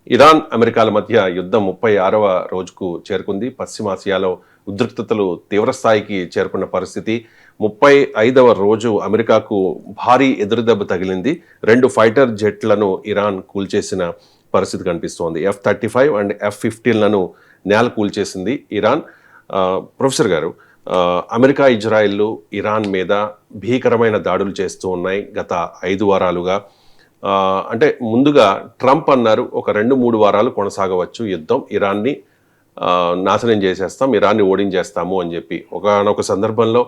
Iran అమెరికాల మధ్య యుద్ధం 36వ రోజుకు చేరుకుంది. పశ్చిమాసియాలో ఉద్రిక్తతలు తీవ్రస్థాయికి చేరుకున్న పరిస్థితి. 35వ రోజు అమెరికాకు భారీ ఎదురుదెబ్బ తగిలింది. 2 ఫైటర్ జెట్లను ఇరాన్ కూల్చేసిన పరిస్థితి కనిపిస్తోంది. F-35 అండ్ F-15లను నేల కూల్చేసింది ఇరాన్. ప్రొఫెసర్ గారు, అమెరికా, ఇజ్రాయిల్ ఇరాన్ మీద భీకరమైన దాడులు చేస్తూ ఉన్నాయి గత 5 వారాలుగా. అంటే ముందుగా ట్రంప్ అన్నారు ఒక 2-3 వారాలు కొనసాగవచ్చు యుద్ధం, ఇరాన్ని నాశనం చేసేస్తాం, ఇరాన్ని ఓడించేస్తాము అని చెప్పి. ఒకనొక సందర్భంలో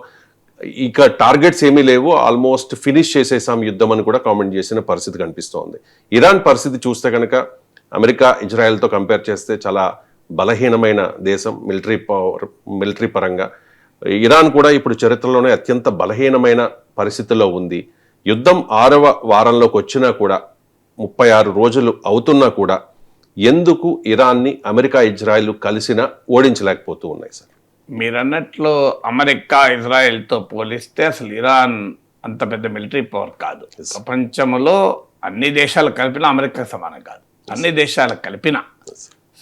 ఇక టార్గెట్స్ ఏమీ లేవు, ఆల్మోస్ట్ ఫినిష్ చేసేసాం యుద్ధం అని కూడా కామెంట్ చేసిన పరిస్థితి కనిపిస్తోంది. ఇరాన్ పరిస్థితి చూస్తే కనుక అమెరికా, ఇజ్రాయెల్తో కంపేర్ చేస్తే చాలా బలహీనమైన దేశం మిలిటరీ పరంగా. ఇరాన్ కూడా ఇప్పుడు చరిత్రలోనే అత్యంత బలహీనమైన పరిస్థితిలో ఉంది. యుద్ధం 6వ వారంలోకి వచ్చినా కూడా 36 రోజులు అవుతున్నా కూడా ఎందుకు ఇరాన్ని అమెరికా, ఇజ్రాయెల్ కలిసినా ఓడించలేకపోతూ ఉన్నాయి సార్? మీరన్నట్లు అమెరికా, ఇజ్రాయెల్తో పోలిస్తే అసలు ఇరాన్ అంత పెద్ద మిలిటరీ పవర్ కాదు. ప్రపంచంలో అన్ని దేశాలు కలిపినా అమెరికా సమానం కాదు, అన్ని దేశాలు కలిపినా.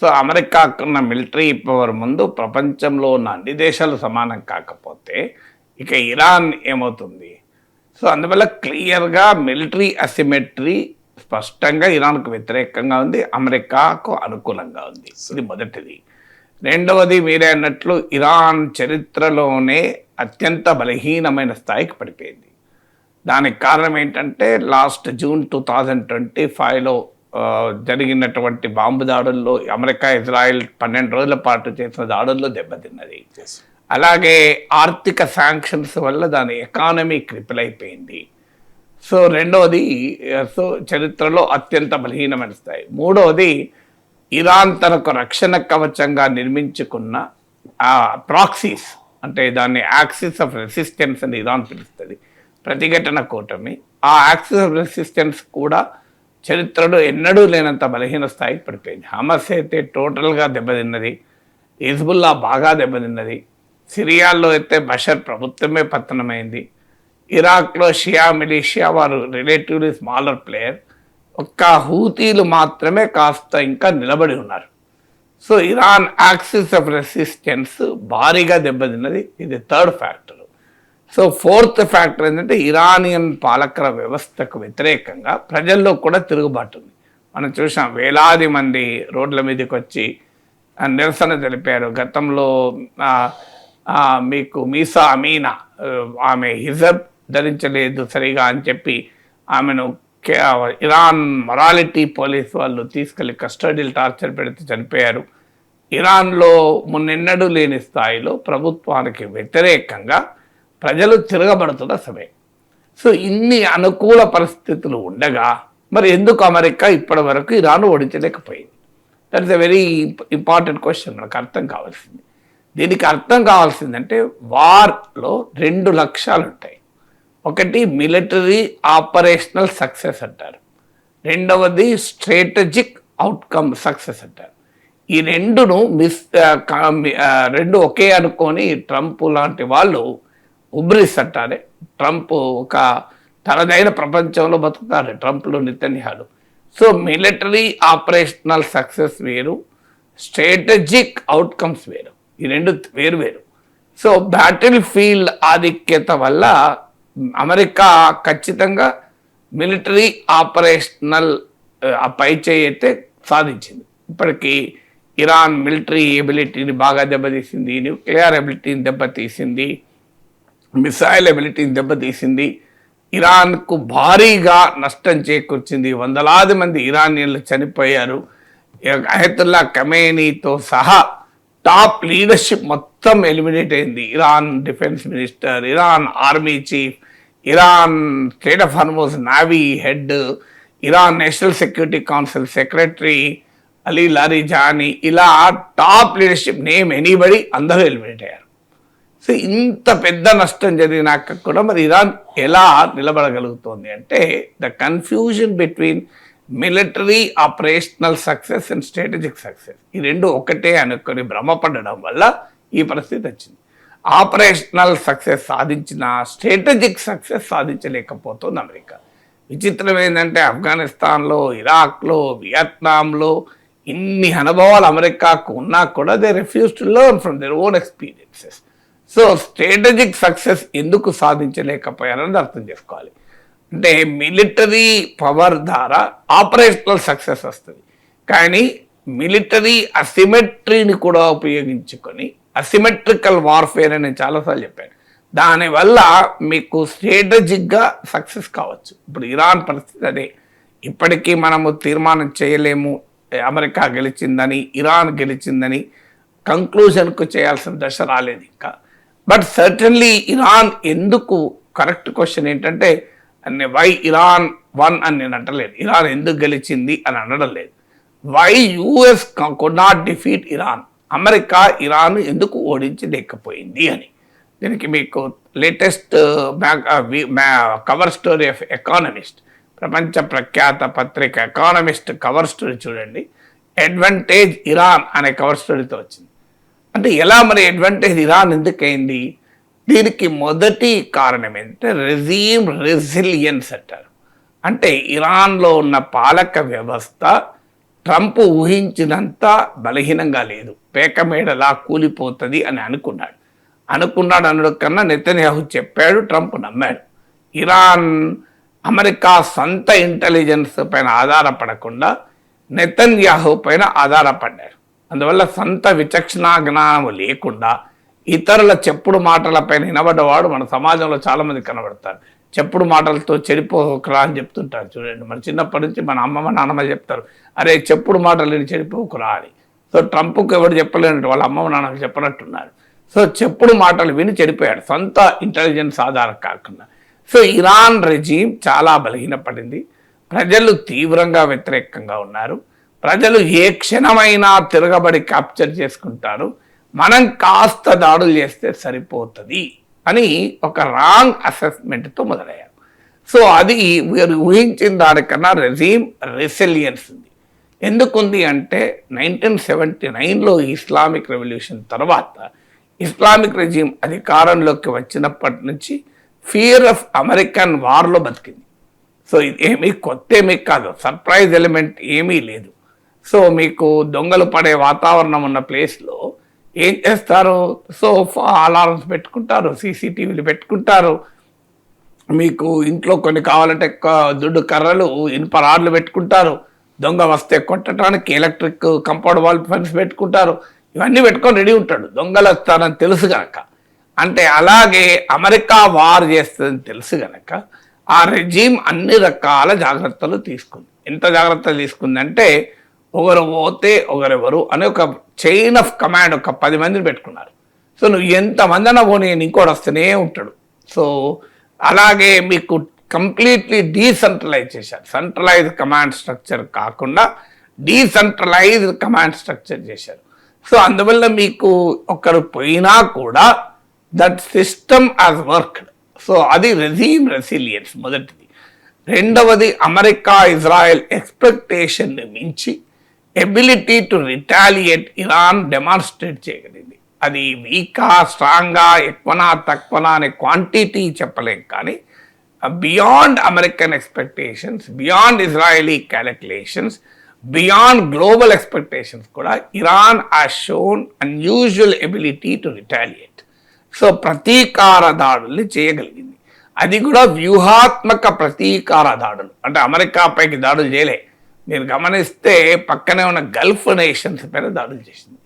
సో అమెరికాకున్న మిలిటరీ పవర్ ముందు ప్రపంచంలో ఉన్న అన్ని దేశాలు సమానం కాకపోతే ఇక ఇరాన్ ఏమవుతుంది? సో అందువల్ల క్లియర్గా మిలిటరీ అసిమెట్రీ స్పష్టంగా ఇరాన్కు వ్యతిరేకంగా ఉంది, అమెరికాకు అనుకూలంగా ఉంది. ఇది మొదటిది. రెండవది, మీరే అన్నట్లు ఇరాన్ చరిత్రలోనే అత్యంత బలహీనమైన స్థాయికి పడిపోయింది. దానికి కారణం ఏంటంటే లాస్ట్ జూన్ 2025లో జరిగినటువంటి బాంబు దాడుల్లో అమెరికా, ఇజ్రాయెల్ 12 రోజుల పాటు చేసిన దాడుల్లో దెబ్బతిన్నది. అలాగే ఆర్థిక శాంక్షన్స్ వల్ల దాని ఎకానమీ క్రిపిల్ అయిపోయింది. సో రెండవది, సో చరిత్రలో అత్యంత బలహీనమైన స్థాయి. మూడవది, ఇరాన్ తనకు రక్షణ కవచంగా నిర్మించుకున్న ప్రాక్సీస్, అంటే దాన్ని యాక్సిస్ ఆఫ్ రెసిస్టెన్స్ అని ఇరాన్ పిలుస్తుంది, ప్రతిఘటన కూటమి. ఆ యాక్సిస్ ఆఫ్ రెసిస్టెన్స్ కూడా చరిత్రలో ఎన్నడూ లేనంత బలహీన స్థాయికి పడిపోయింది. హమస్ అయితే టోటల్గా దెబ్బతిన్నది, హిజ్బుల్లా బాగా దెబ్బతిన్నది, సిరియాలో అయితే బషర్ ప్రభుత్వమే పతనమైంది, ఇరాక్లో షియా మిలిషియా వారు రిలేటివ్లీ స్మాలర్ ప్లేయర్, ఒక్క హూతీలు మాత్రమే కాస్త ఇంకా నిలబడి ఉన్నారు. So Iran axis of resistance భారీగా దెబ్బతిన్నది. ఇది third factor. So fourth factor ఏంటంటే ఇరానియన్ పాలకుల వ్యవస్థకు వ్యతిరేకంగా ప్రజల్లో కూడా తిరుగుబాటు ఉంది. మనం చూసాం, వేలాది మంది రోడ్ల మీదకి వచ్చి నిరసన తెలిపారు. గతంలో మీకు మీసా అమీనా, ఆమె హిజబ్ ధరించలేదు సరిగా అని చెప్పి ఆమెను ఇరాన్ మొరాలిటీ పోలీస్ వాళ్ళు తీసుకెళ్లి కస్టడీలు టార్చర్ పెడితే చనిపోయారు. ఇరాన్లో మున్నెన్నడూ లేని స్థాయిలో ప్రభుత్వానికి వ్యతిరేకంగా ప్రజలు తిరగబడుతున్న సమయం. సో ఇన్ని అనుకూల పరిస్థితులు ఉండగా మరి ఎందుకు అమెరికా ఇప్పటి వరకు ఇరాన్ ఓడించలేకపోయింది? That is a very important question. మనకు అర్థం కావాల్సింది. దీనికి అర్థం కావాల్సిందంటే వార్లో 2 లక్ష్యాలు ఉంటాయి. ఒకటి మిలిటరీ ఆపరేషనల్ సక్సెస్ అంటారు, రెండవది స్ట్రాటజిక్ అవుట్కమ్ సక్సెస్ అంటారు. ఈ రెండును రెండు ఒకే అనుకొని ట్రంప్ లాంటి వాళ్ళు ఉబ్రిస్ అంటారే. ట్రంప్ ఒక తనదైన ప్రపంచంలో బతుకుతాడు, ట్రంప్లో Netanyahu. So military operational success వేరు, స్ట్రాటజిక్ అవుట్కమ్స్ వేరు. ఈ రెండు వేరు. సో బ్యాటిల్ ఫీల్డ్ ఆధిక్యత వల్ల అమెరికా ఖచ్చితంగా మిలిటరీ ఆపరేషనల్ పై చేయి అయితే సాధించింది. ఇప్పటికీ ఇరాన్ మిలిటరీ ఎబిలిటీని బాగా దెబ్బతీసింది, న్యూక్లియర్ ఎబిలిటీని దెబ్బతీసింది, మిసైల్ ఎబిలిటీని దెబ్బతీసింది, ఇరాన్కు భారీగా నష్టం చేకూర్చింది. వందలాది మంది ఇరానియన్లు చనిపోయారు. అయతుల్లా ఖమేనీతో సహా టాప్ లీడర్షిప్ మొత్తం ఎలిమినేట్ అయింది. Iran defence minister, Iran army chief, Iran state of Hormuz navy head, Iran national security council secretary Ali Larijani, ఇలా టాప్ లీడర్షిప్ నేమ్ ఎనీబడి అందరూ ఎలిమినేట్ అయ్యారు. సో ఇంత పెద్ద నష్టం జరిగినాక కూడా మరి ఇరాన్ ఎలా నిలబడగలుగుతోంది అంటే the confusion between military operational success and strategic success, ఈ రెండు ఒకటే అనుకొని భ్రమపడడం వల్ల ఈ పరిస్థితి వచ్చింది. ఆపరేషనల్ సక్సెస్ సాధించిన స్ట్రాటజిక్ సక్సెస్ సాధించలేకపోతుంది అమెరికా. విచిత్రం ఏంటంటే ఆఫ్ఘనిస్తాన్లో, ఇరాక్లో, వియత్నాంలో ఇన్ని అనుభవాలు అమెరికాకు ఉన్నా కూడా they refuse to learn from their own experiences. So strategic success ఎందుకు సాధించలేకపోయారని అర్థం చేసుకోవాలి. అంటే మిలిటరీ పవర్ ద్వారా ఆపరేషనల్ సక్సెస్ వస్తుంది, కానీ మిలిటరీ అసిమెట్రీని కూడా ఉపయోగించుకొని అసిమెట్రికల్ వార్ఫేర్ అని నేను చాలాసార్లు చెప్పాను. దానివల్ల మీకు స్ట్రాటజిక్గా సక్సెస్ కావచ్చు. ఇప్పుడు ఇరాన్ పరిస్థితి అదే. ఇప్పటికీ మనము తీర్మానం చేయలేము అమెరికా గెలిచిందని, ఇరాన్ గెలిచిందని కంక్లూజన్కు చేయాల్సిన దశ రాలేదు ఇంకా. బట్ సర్టన్లీ ఇరాన్ ఎందుకు, కరెక్ట్ క్వశ్చన్ ఏంటంటే వై ఇరాన్ వన్ అని నేను అంటలేదు, ఇరాన్ ఎందుకు గెలిచింది అని అనడం లేదు. Why US could not defeat Iran, America Iran ఎందుకు ఓడించలేకపోయింది అని. దీనికి మీకు latest cover story of Economist, ప్రపంచ ప్రఖ్యాత పత్రిక ఎకానమిస్ట్ కవర్ స్టోరీ చూడండి. అడ్వాంటేజ్ ఇరాన్ అనే కవర్ స్టోరీతో వచ్చింది. అంటే ఎలా మరి అడ్వాంటేజ్ ఇరాన్ ఎందుకైంది? దీనికి మొదటి కారణం ఏంటంటే రెజీమ్ రెసిలియన్స్ అంటారు. అంటే ఇరాన్లో ఉన్న పాలక వ్యవస్థ ట్రంప్ ఊహించినంత బలహీనంగా లేదు, పేకమేడలా కూలిపోతుంది అని అనుకున్నాడు అనడం కన్నా నెతన్యాహు చెప్పాడు, ట్రంప్ నమ్మాడు. ఇరాన్ అమెరికా సొంత ఇంటెలిజెన్స్ పైన ఆధారపడకుండా నెతన్యాహు పైన ఆధారపడ్డారు. అందువల్ల సొంత విచక్షణ జ్ఞానం లేకుండా ఇతరుల చెప్పుడు మాటలపైన వినబడ్డవాడు మన సమాజంలో చాలామంది కనబడతారు. చెప్పుడు మాటలతో చెడిపోకురా అని చెప్తుంటారు చూడండి. మన చిన్నప్పటి నుంచి మన అమ్మమ్మ నాన్నమ్మ చెప్తారు, అరే చెప్పుడు మాటలు చెడిపోకురా అని. సో ట్రంప్కు ఎవరు చెప్పలేనట్టు వాళ్ళ అమ్మమ్మ నాన్నలు చెప్పనట్టున్నారు. సో చెప్పుడు మాటలు విని చెడిపోయాడు, సొంత ఇంటెలిజెన్స్ ఆధారం కాకుండా. సో ఇరాన్ రెజీమ్ చాలా బలహీనపడింది, ప్రజలు తీవ్రంగా వ్యతిరేకంగా ఉన్నారు. ప్రజలు ఏ క్షణమైనా తిరగబడి క్యాప్చర్ చేసుకుంటారు, మనం కాస్త దాడులు చేస్తే సరిపోతుంది అని ఒక రాంగ్ అసెస్మెంట్తో మొదలయ్యారు. సో అది వీరు ఊహించిన దానికన్నా రెజీమ్ రెసిలియన్స్ ఉంది. ఎందుకుంది అంటే 1979లో ఇస్లామిక్ రెవల్యూషన్ తర్వాత ఇస్లామిక్ రెజీమ్ అధికారంలోకి వచ్చినప్పటి నుంచి ఫియర్ ఆఫ్ అమెరికన్ వార్లో బతికింది. సో ఇది ఏమీ కొత్త ఏమీ కాదు, సర్ప్రైజ్ ఎలిమెంట్ ఏమీ లేదు. సో మీకు దొంగలు పడే వాతావరణం ఉన్న ప్లేస్లో ఏం చేస్తారు? సో అలారమ్స్ పెట్టుకుంటారు, సీసీటీవీలు పెట్టుకుంటారు, మీకు ఇంట్లో కొన్ని కావాలంటే దుడ్డు కర్రలు ఇనుప రాడ్లు పెట్టుకుంటారు, దొంగ వస్తే కొట్టడానికి ఎలక్ట్రిక్ కంపౌండ్ వాల్ ఫెన్స్ పెట్టుకుంటారు. ఇవన్నీ పెట్టుకొని రెడీ ఉంటాడు దొంగలు వస్తారని తెలుసు గనక. అంటే అలాగే అమెరికా వార్ చేస్తుందని తెలుసు గనక ఆ రెజీమ్ అన్ని రకాల జాగ్రత్తలు తీసుకుంది. ఎంత జాగ్రత్తలు తీసుకుందంటే ఒకరు పోతే ఒకరెవరు అనే ఒక చైన్ ఆఫ్ కమాండ్ ఒక 10 మందిని పెట్టుకున్నారు. సో నువ్వు ఎంతమంది అన్నా పోనీ ఇంకోటి వస్తూనే ఉంటాడు. సో అలాగే మీకు కంప్లీట్లీ డీసెంట్రలైజ్ చేశారు. సెంట్రలైజ్ కమాండ్ స్ట్రక్చర్ కాకుండా డీసెంట్రలైజ్డ్ కమాండ్ స్ట్రక్చర్ చేశారు. సో అందువల్ల మీకు ఒకరు పోయినా కూడా that system has worked. So అది రెజీమ్ రెసిలియన్స్ మొదటిది. రెండవది అమెరికా ఇజ్రాయెల్ ఎక్స్పెక్టేషన్ని మించి ability to retaliate Iran demonstrate చేయగలిగింది. అది వీకా స్ట్రాంగా ఎక్కువనా తక్కువనా అనే క్వాంటిటీ చెప్పలేం, కానీ beyond American expectations, beyond Israeli calculations, beyond global expectations కూడా Iran has shown unusual ability to retaliate. So ప్రతీకార దాడుల్ని చేయగలిగింది. అది కూడా వ్యూహాత్మక ప్రతీకార దాడులు. అంటే అమెరికాపైకి దాడులు చేయలే, మీరు గమనిస్తే పక్కనే ఉన్న గల్ఫ్ నేషన్స్ పైన దాడులు చేసింది.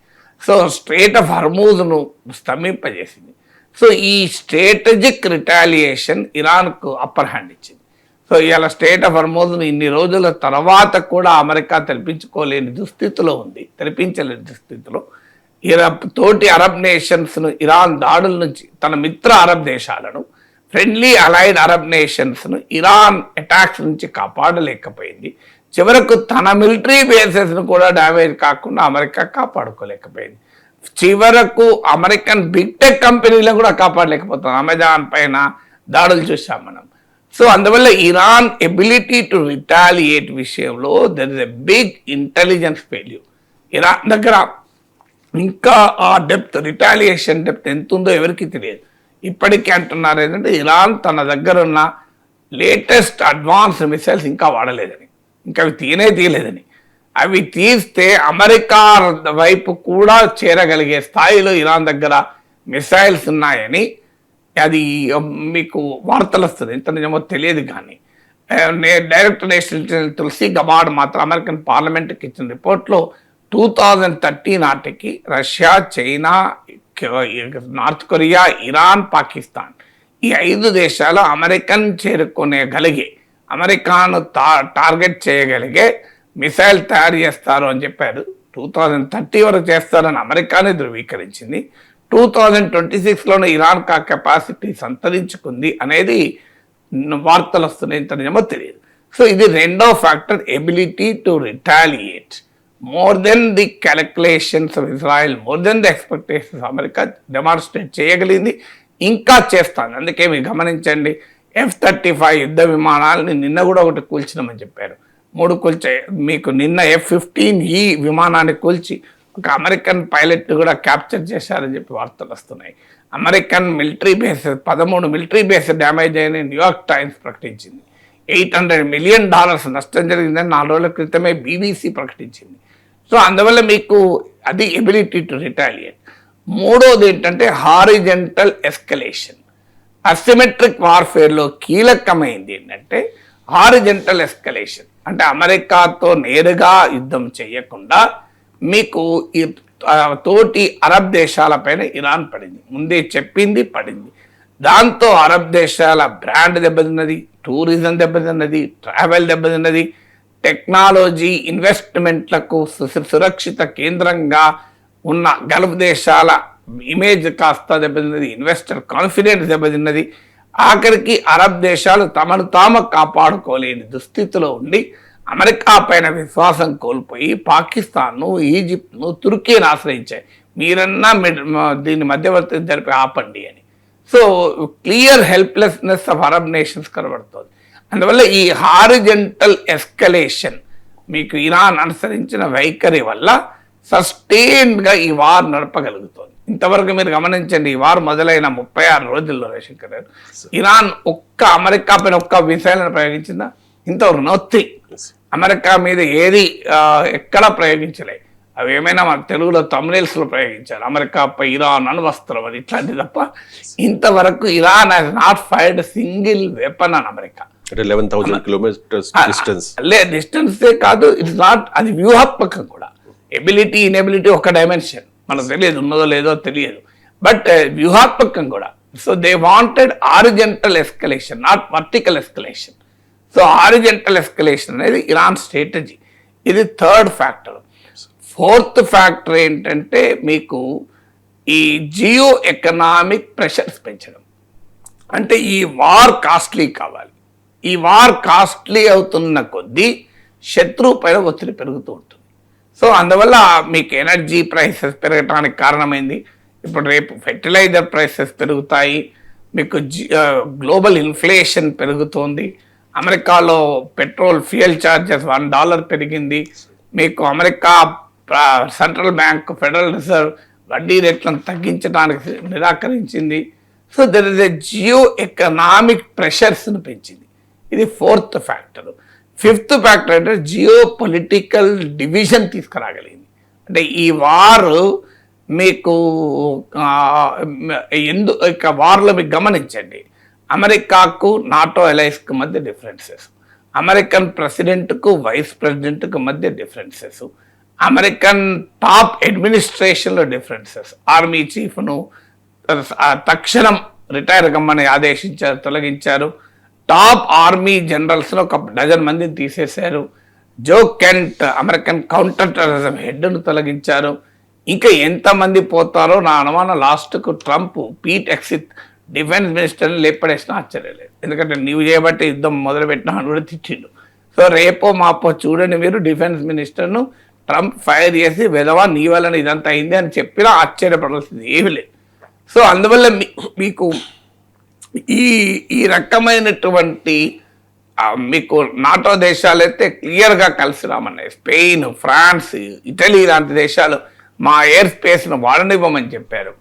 సో స్ట్రేట్ ఆఫ్ హర్మూజ్ను స్తంభింపజేసింది. సో ఈ స్ట్రాటజిక్ రిటాలియేషన్ ఇరాన్కు అప్పర్ హ్యాండ్ ఇచ్చింది. సో ఇలా స్టేట్ ఆఫ్ హర్మూజ్ను ఇన్ని రోజుల తర్వాత కూడా అమెరికా తెరిపించలేని దుస్థితిలో ఉంది. తోటి అరబ్ నేషన్స్ను ఇరాన్ దాడుల నుంచి, తన మిత్ర అరబ్ దేశాలను, ఫ్రెండ్లీ అలైడ్ అరబ్ నేషన్స్ను ఇరాన్ అటాక్స్ నుంచి కాపాడలేకపోయింది. చివరకు తన మిలిటరీ బేసెస్ను కూడా డ్యామేజ్ కాకుండా అమెరికా కాపాడుకోలేకపోయింది. చివరకు అమెరికన్ బిగ్ టెక్ కంపెనీలను కూడా కాపాడలేకపోతుంది. అమెజాన్ పైన దాడులు చూసాం మనం. సో అందువల్ల ఇరాన్ ఎబిలిటీ టు రిటాలియేట్ విషయంలో there is a big intelligence failure. Iran దగ్గర ఇంకా ఆ డెప్త్, రిటాలియేషన్ డెప్త్ ఎంత ఉందో ఎవరికి తెలియదు. ఇప్పటికీ అంటున్నారు ఏంటంటే ఇరాన్ తన దగ్గర ఉన్న లేటెస్ట్ అడ్వాన్స్ మిసైల్స్ ఇంకా వాడలేదని, ఇంకా అవి తీయలేదని. అవి తీస్తే అమెరికా వైపు కూడా చేరగలిగే స్థాయిలో ఇరాన్ దగ్గర మిసైల్స్ ఉన్నాయని అది మీకు వార్తలు వస్తుంది. ఎంత నిజమో తెలియదు కానీ డైరెక్టర్ నేషనల్ ఇంటెలిజెన్స్ తులసి గబాడ్ మాత్రం అమెరికన్ పార్లమెంట్కి ఇచ్చిన రిపోర్ట్లో 2030 నాటికి Russia, China, north Korea, Iran, Pakistan ఈ 5 దేశాలు అమెరికన్ చేరుకునేగలిగే, అమెరికాను టార్గెట్ చేయగలిగే మిసైల్ తయారు చేస్తారు అని చెప్పారు. 2030 వరకు చేస్తారని అమెరికానే ధృవీకరించింది. 2026లోనే ఇరాన్ కెపాసిటీ సంతరించుకుంది అనేది వార్తలు వస్తున్నాయి. ఇంత నిజమో తెలియదు. సో ఇది రెండో factor, ability to retaliate more than the calculations of Israel, more than the expectations America demonstrate చేయగలిగింది, ఇంకా చేస్తాను. అందుకే మీరు గమనించండి, F-35 యుద్ధ విమానాలని నిన్న కూడా ఒకటి కూల్చినామని చెప్పారు. 3 కూల్చే, మీకు నిన్న F-15E విమానాన్ని కూల్చి ఒక అమెరికన్ పైలట్ కూడా క్యాప్చర్ చేశారని చెప్పి వార్తలు వస్తున్నాయి. American military bases 13 military bases damage అయ్యని న్యూయార్క్ టైమ్స్ ప్రకటించింది. $800 మిలియన్ నష్టం జరిగిందని 4 రోజుల క్రితమే BBC ప్రకటించింది. సో అందువల్ల మీకు అది ఎబిలిటీ టు రిటాలియేట్. మూడోది ఏంటంటే హారిజెంటల్ ఎస్కలేషన్. అసిమెట్రిక్ వార్ఫేర్లో కీలకమైంది ఏంటంటే హారిజెంటల్ ఎస్కలేషన్. అంటే అమెరికాతో నేరుగా యుద్ధం చేయకుండా మీకు ఈ తోటి అరబ్ దేశాలపైన ఇరాన్ పడింది, ముందే చెప్పింది, పడింది. దాంతో అరబ్ దేశాల బ్రాండ్ దెబ్బతిన్నది, టూరిజం దెబ్బతిన్నది, ట్రావెల్ దెబ్బతిన్నది, టెక్నాలజీ ఇన్వెస్ట్మెంట్లకు సురక్షిత కేంద్రంగా ఉన్న గల్ఫ్ దేశాల ఇమేజ్ కాస్త దెబ్బతిన్నది, ఇన్వెస్టర్ కాన్ఫిడెన్స్ దెబ్బతిన్నది. ఆఖరికి అరబ్ దేశాలు తమను తాము కాపాడుకోలేని దుస్థితిలో ఉండి అమెరికా పైన విశ్వాసం కోల్పోయి పాకిస్తాన్ను, ఈజిప్ట్ను, తుర్కీని ఆశ్రయించాయి. మీరన్నా దీన్ని మధ్యవర్తి జరిపి ఆపండి అని. So clear helplessness of Arab nations కనబడుతుంది. అందువల్ల ఈ హారిజెంటల్ ఎస్కలేషన్ మీకు ఇరాన్ అనుసరించిన వైఖరి వల్ల సస్టైన్డ్గా ఈ వార్ నడపగలుగుతుంది. ఇంతవరకు మీరు గమనించండి, ఈ వార్ మొదలైన 36 రోజుల్లో రవిశంకర్ గారు ఇరాన్ అమెరికా పైన ఒక్క మిసైల్ని ప్రయోగించిందా? ఇంతవరకు నథింగ్. అమెరికా మీద ఏది ఎక్కడా ప్రయోగించలే. అవి ఏమైనా మన తెలుగులో తమిళస్లో ప్రయోగించారు, అమెరికాపై ఇరాన్ అణ్వస్త్రం అని, ఇట్లాంటి తప్ప ఇంతవరకు Iran has not fired single weapon on America. 11,000 kilometres డిస్టెన్సే కాదు, ఇట్స్ నాట్, అది వ్యూహాత్మకం కూడా. ఎబిలిటీ ఇన్ఎబిలిటీ ఒక డైమెన్షన్, మనకు తెలియదు, ఉన్నదో లేదో తెలియదు, బట్ వ్యూహాత్మకం కూడా. So they wanted horizontal escalation, not vertical escalation. So horizontal escalation అనేది ఇరాన్ స్ట్రాటజీ. ఇది థర్డ్ ఫ్యాక్టర్. ఫోర్త్ ఫ్యాక్టర్ ఏంటంటే మీకు ఈ జియో ఎకనామిక్ ప్రెషర్స్ పెంచడం. అంటే ఈ వార్ కాస్ట్లీ కావాలి. ఈ వార్ కాస్ట్లీ అవుతున్న కొద్దీ శత్రువు పైన ఒత్తిడి పెరుగుతూ ఉంటుంది. సో అందువల్ల మీకు ఎనర్జీ ప్రైసెస్ పెరగడానికి కారణమైంది. ఇప్పుడు రేపు ఫెర్టిలైజర్ ప్రైసెస్ పెరుగుతాయి, మీకు గ్లోబల్ ఇన్ఫ్లేషన్ పెరుగుతోంది. అమెరికాలో పెట్రోల్ ఫ్యూయల్ ఛార్జెస్ $1 పెరిగింది. మీకు America central bank, federal reserve వడ్డీ రేట్లను తగ్గించడానికి నిరాకరించింది. So there is a geo economic ప్రెషర్స్ను పెంచింది. ఇది ఫోర్త్ ఫ్యాక్టర్. ఫిఫ్త్ ఫ్యాక్టర్ అంటే జియో పొలిటికల్ డివిజన్ తీసుకురాగలిగింది. అంటే ఈ వారు మీకు ఇక వార్లో మీకు గమనించండి, అమెరికాకు నాటో అలైస్కు మధ్య డిఫరెన్సెస్, అమెరికన్ ప్రెసిడెంట్కు వైస్ ప్రెసిడెంట్కు మధ్య డిఫరెన్సెస్, అమెరికన్ టాప్ అడ్మినిస్ట్రేషన్లో డిఫరెన్సెస్. ఆర్మీ చీఫ్ను తక్షణం రిటైర్ కమ్మని ఆదేశించారు, తొలగించారు. టాప్ ఆర్మీ జనరల్స్లో ఒక 12 మందిని తీసేశారు. జో కెంట్ అమెరికన్ కౌంటర్ టెర్రరిజం హెడ్ను తొలగించారు. ఇంకా ఎంతమంది పోతారో నా అనుమానం. లాస్ట్కు ట్రంప్ పీట్ ఎక్సిత్ డిఫెన్స్ మినిస్టర్ని లేపడేసిన ఆశ్చర్యం లేదు. ఎందుకంటే నీవు చేయబట్టి యుద్ధం మొదలుపెట్టినా అని కూడా తిట్టిండు. సో రేపో మాపో చూడండి మీరు, డిఫెన్స్ మినిస్టర్ను ట్రంప్ ఫైర్ చేసి వెధవా నీ వలన ఇదంతా అయింది అని చెప్పినా ఆశ్చర్యపడాల్సింది ఏమీ లేదు. సో అందువల్ల మీకు ఈ రకమైనటువంటి మీకు నాటో దేశాలైతే క్లియర్గా కలిసి రామన్నాయి. స్పెయిన్, ఫ్రాన్స్, ఇటలీ లాంటి దేశాలు మా ఎయిర్ స్పేస్ను వాడనివ్వమని చెప్పారు.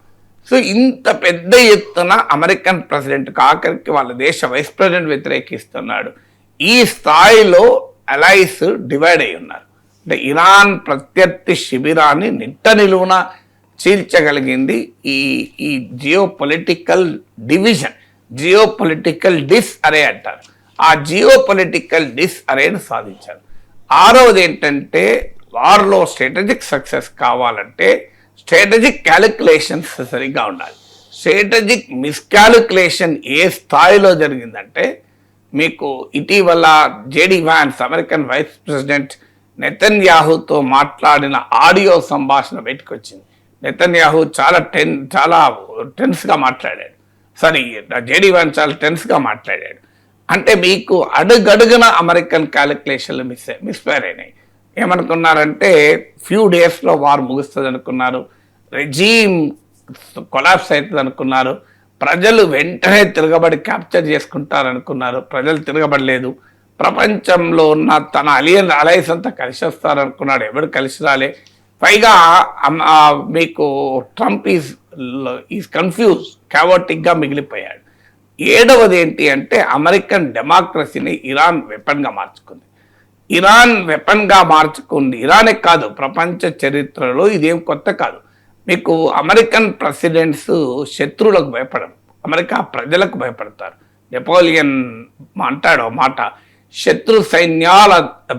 సో ఇంత పెద్ద ఎత్తున అమెరికన్ ప్రెసిడెంట్కి ఆఖరికి వాళ్ళ దేశ వైస్ ప్రెసిడెంట్ వ్యతిరేకిస్తున్నాడు. ఈ స్థాయిలో అలైస్ డివైడ్ అయి ఉన్నారు. అంటే ఇరాన్ ప్రత్యర్థి శిబిరాన్ని నిట్ట నిలువున చీల్చగలిగింది ఈ geo political division, geo political disarray అంటారు. ఆ జియో పొలిటికల్ డిస్ అరేను సాధించారు. ఆరవది ఏంటంటే వార్లో స్ట్రాటజిక్ సక్సెస్ కావాలంటే స్ట్రాటజిక్ క్యాలిక్యులేషన్స్ సరిగ్గా ఉండాలి. స్ట్రాటజిక్ మిస్కాలిక్యులేషన్ ఏ స్థాయిలో జరిగిందంటే, మీకు ఇటీవల JD Vance American vice president నెతన్యాహుతో మాట్లాడిన ఆడియో సంభాషణ బయటకు వచ్చింది. నెతన్యాహు చాలా టెన్స్గా మాట్లాడాడు. సారీ, జేడీ వ్యాన్స్ చాలా టెన్స్గా మాట్లాడాడు. అంటే మీకు అడుగడుగున అమెరికన్ క్యాలిక్యులేషన్లు మిస్ఫైర్ అయినాయి. ఏమనుకున్నారంటే ఫ్యూ డేస్లో వార్ ముగుస్తుంది అనుకున్నారు, రెజీమ్ కొలాప్స్ అవుతుంది అనుకున్నారు, ప్రజలు వెంటనే తిరగబడి క్యాప్చర్ చేసుకుంటారు అనుకున్నారు. ప్రజలు తిరగబడలేదు. ప్రపంచంలో ఉన్న తన అలయన్స్ అంతా కలిసి వస్తారనుకున్నాడు, ఎవరు కలిసి రాలే. పైగా మీకు ట్రంప్ ఈజ్ కన్ఫ్యూజ్, క్యావోటిక్గా మిగిలిపోయాడు. ఏడవది ఏంటి అంటే అమెరికన్ డెమోక్రసీని ఇరాన్ వెపన్గా మార్చుకుంది. ఇరానే కాదు, ప్రపంచ చరిత్రలో ఇదేం కొత్త కాదు. మీకు అమెరికన్ ప్రెసిడెంట్స్ శత్రువులకు భయపడరు, అమెరికా ప్రజలకు భయపడతారు. నెపోలియన్ అంటాడు మాట, శత్రు సైన్యాల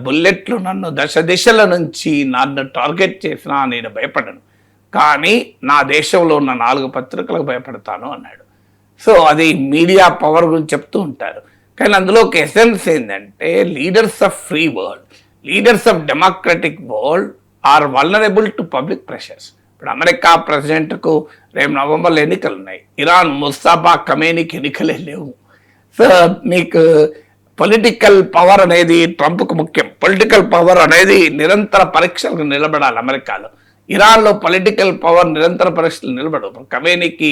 బుల్లెట్లు నన్ను దిశల నుంచి నన్ను టార్గెట్ చేసినా నేను భయపడను, కానీ నా దేశంలో ఉన్న 4 పత్రికలకు భయపడతాను అన్నాడు. సో అది మీడియా పవర్ గురించి చెప్తూ ఉంటారు. కానీ అందులో ఒక ఎసెన్స్ ఏంటంటే leaders of free world, leaders of democratic world are vulnerable to public pressures. ఇప్పుడు అమెరికా ప్రెసిడెంట్కు రేపు నవంబర్లో ఎన్నికలు ఉన్నాయి. ఇరాన్ ముస్తాఫా ఖమేనీకి ఎన్నికలే లేవు. సో నీకు పొలిటికల్ పవర్ అనేది ట్రంప్కు ముఖ్యం. పొలిటికల్ పవర్ అనేది నిరంతర పరీక్షలకు నిలబడాలి అమెరికాలో. ఇరాన్లో పొలిటికల్ పవర్ నిరంతర పరీక్షలు నిలబడవు. ఖమేనీకి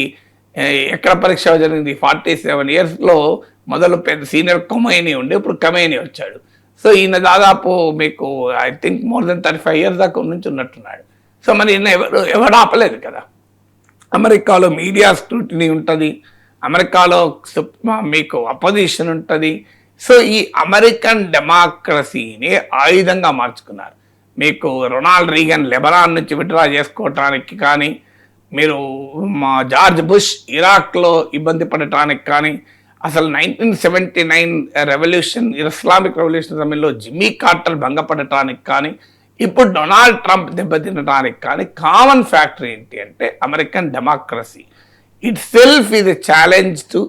ఎక్కడ పరీక్ష జరిగింది? 47 yearsలో మొదలు పెద్ద సీనియర్ ఖొమైనీ ఉండే, ఇప్పుడు ఖమేనీ వచ్చాడు. సో ఈయన దాదాపు మీకు I think more than 35 years దాకా నుంచి ఉన్నట్టున్నాడు. సో మరి ఈయన ఎవరు ఆపలేదు కదా. అమెరికాలో మీడియా స్క్రూటినీ ఉంటుంది, అమెరికాలో మీకు అపోజిషన్ ఉంటుంది. సో ఈ అమెరికన్ డెమోక్రసీని ఆయుధంగా మార్చుకున్నారు. మీకు రొనాల్డ్ రీగన్ లెబనాన్ నుంచి విత్డ్రా చేసుకోవటానికి కానీ, మీరు జార్జ్ బుష్ ఇరాక్లో ఇబ్బంది పడటానికి కానీ, అసలు 1979 రెవల్యూషన్, ఇస్లామిక్ రెవల్యూషన్ సమయంలో జిమ్మీ కార్టర్ భంగపడటానికి కానీ, ఇప్పుడు డొనాల్డ్ ట్రంప్ దెబ్బతినడానికి కానీ కామన్ ఫ్యాక్టర్ ఏంటి అంటే American democracy it self is a challenge to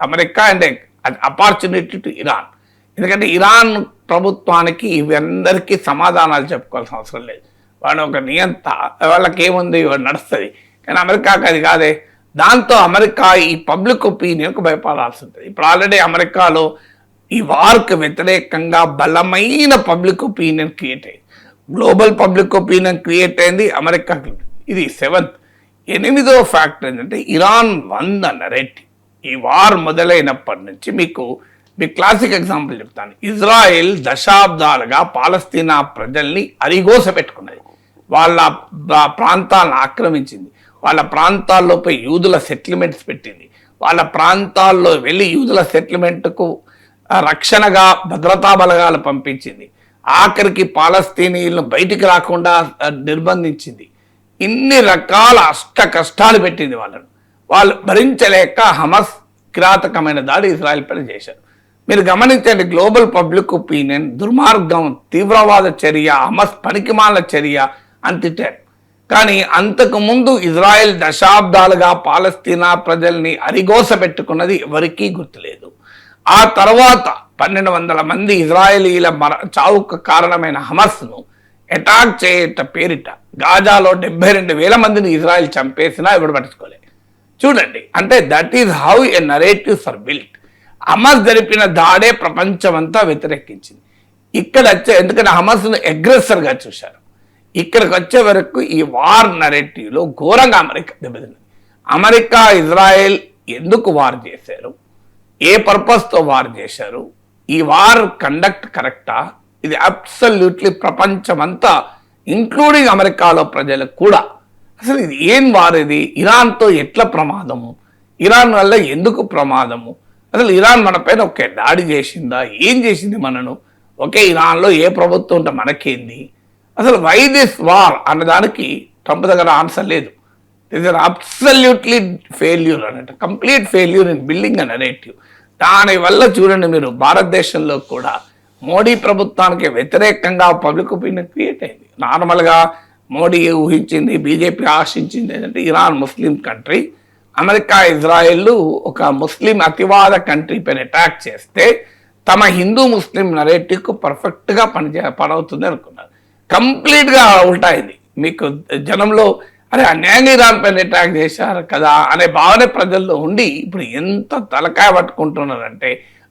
America and opportunity to Iran. ఎందుకంటే ఇరాన్ ప్రభుత్వానికి ఇవందరికీ సమాధానాలు చెప్పుకోవాల్సిన అవసరం లేదు. వాడు ఒక నియంత, వాళ్ళకి ఏముంది నడుస్తుంది. కానీ అమెరికాకి అది కాదే. దాంతో అమెరికా ఈ పబ్లిక్ ఒపీనియన్కు భయపడాల్సి ఉంటుంది. ఇప్పుడు ఆల్రెడీ అమెరికాలో ఈ వార్కు వ్యతిరేకంగా బలమైన పబ్లిక్ ఒపీనియన్ క్రియేట్ అయింది. గ్లోబల్ పబ్లిక్ ఒపీనియన్ క్రియేట్ అయింది అమెరికాకి. ఇది 7th. 8వ ఫ్యాక్టర్ ఏంటంటే ఇరాన్ వన్ ద నరేటివ్. ఈ వార్ మొదలైనప్పటి నుంచి మీకు క్లాసిక్ ఎగ్జాంపుల్ చెప్తాను. ఇజ్రాయెల్ దశాబ్దాలుగా పాలస్తీనా ప్రజల్ని అరిగోస పెట్టుకున్నది. వాళ్ళ ప్రాంతాలను ఆక్రమించింది, వాళ్ళ ప్రాంతాల్లోపై యూదుల సెటిల్మెంట్స్ పెట్టింది, వాళ్ళ ప్రాంతాల్లో వెళ్ళి యూదుల సెటిల్మెంట్కు రక్షణగా భద్రతా బలగాలు పంపించింది, ఆఖరికి పాలస్తీనీయులను బయటికి రాకుండా నిర్బంధించింది. ఇన్ని రకాల కష్టాలు పెట్టింది వాళ్ళను. వాళ్ళు భరించలేక హమస్ కిరాతకమైన దాడి ఇజ్రాయెల్ పైన చేశారు. మీరు గమనించండి, గ్లోబల్ పబ్లిక్ ఒపీనియన్ దుర్మార్గం, తీవ్రవాద చర్య, హమస్ పనికిమాల చర్య అని తిట్టారు. కానీ అంతకుముందు ఇజ్రాయెల్ దశాబ్దాలుగా పాలస్తీనా ప్రజల్ని అరిగోస పెట్టుకున్నది ఎవరికీ గుర్తులేదు. ఆ తర్వాత 1200 మంది ఇజ్రాయేలీల చావుకు కారణమైన హమస్ను అటాక్ చేయట పేరిట గాజాలో 72,000 మందిని ఇజ్రాయెల్ చంపేసినా ఎవడు పట్టుకోలేదు. చూడండి, అంటే that is how a narratives are built. Hamas జరిపిన దాడే ప్రపంచమంతా వ్యతిరేకించింది. ఇక్కడ ఎందుకంటే హమస్ను అగ్రెసర్గా చూశారు. ఇక్కడికి వచ్చే వరకు ఈ వార్ నరేటివ్లో ఘోరంగా అమెరికా దెబ్బతింది. అమెరికా ఇజ్రాయెల్ ఎందుకు వార్ చేశారు, ఏ పర్పస్తో వార్ చేశారు, ఈ వార్ కండక్ట్ కరెక్టా, ఇది అబ్సల్యూట్లీ ప్రపంచమంతా ఇంక్లూడింగ్ అమెరికాలో ప్రజలకు కూడా అసలు ఇది ఏం వార్, ఇది ఇరాన్తో ఎట్లా ప్రమాదము, ఇరాన్ వల్ల ఎందుకు ప్రమాదము, అసలు ఇరాన్ మన పైన ఒకే దాడి చేసిందా, ఏం చేసింది మనను, ఒకే ఇరాన్లో ఏ ప్రభుత్వం ఉంటే మనకేంది, అసలు వై దిస్ వార్ అన్నదానికి ట్రంప్ దగ్గర ఆన్సర్ లేదు. ఇట్ ఇస్ అబ్సల్యూట్లీ ఫెయిల్యూర్ అన్నట్టు, complete failure in building a narrative. దానివల్ల చూడండి మీరు భారతదేశంలో కూడా మోడీ ప్రభుత్వానికి వ్యతిరేకంగా పబ్లిక్ ఒపీనియన్ క్రియేట్ అయింది. నార్మల్గా మోడీ ఊహించింది, బీజేపీ ఆశించింది ఏంటంటే ఇరాన్ ముస్లిం కంట్రీ, అమెరికా ఇజ్రాయెల్ ఒక ముస్లిం అతివాద కంట్రీ పైన అటాక్ చేస్తే తమ హిందూ ముస్లిం నరేటివ్కు పర్ఫెక్ట్గా పనవుతుంది అనుకున్నారు. కంప్లీట్గా ఉల్టాయింది. మీకు జనంలో అరే అన్యాయంగా ఇరాన్ పైన అటాక్ చేశారు కదా అనే భావన ప్రజల్లో ఉండి ఇప్పుడు ఎంత తలకాయ పట్టుకుంటున్నారంటే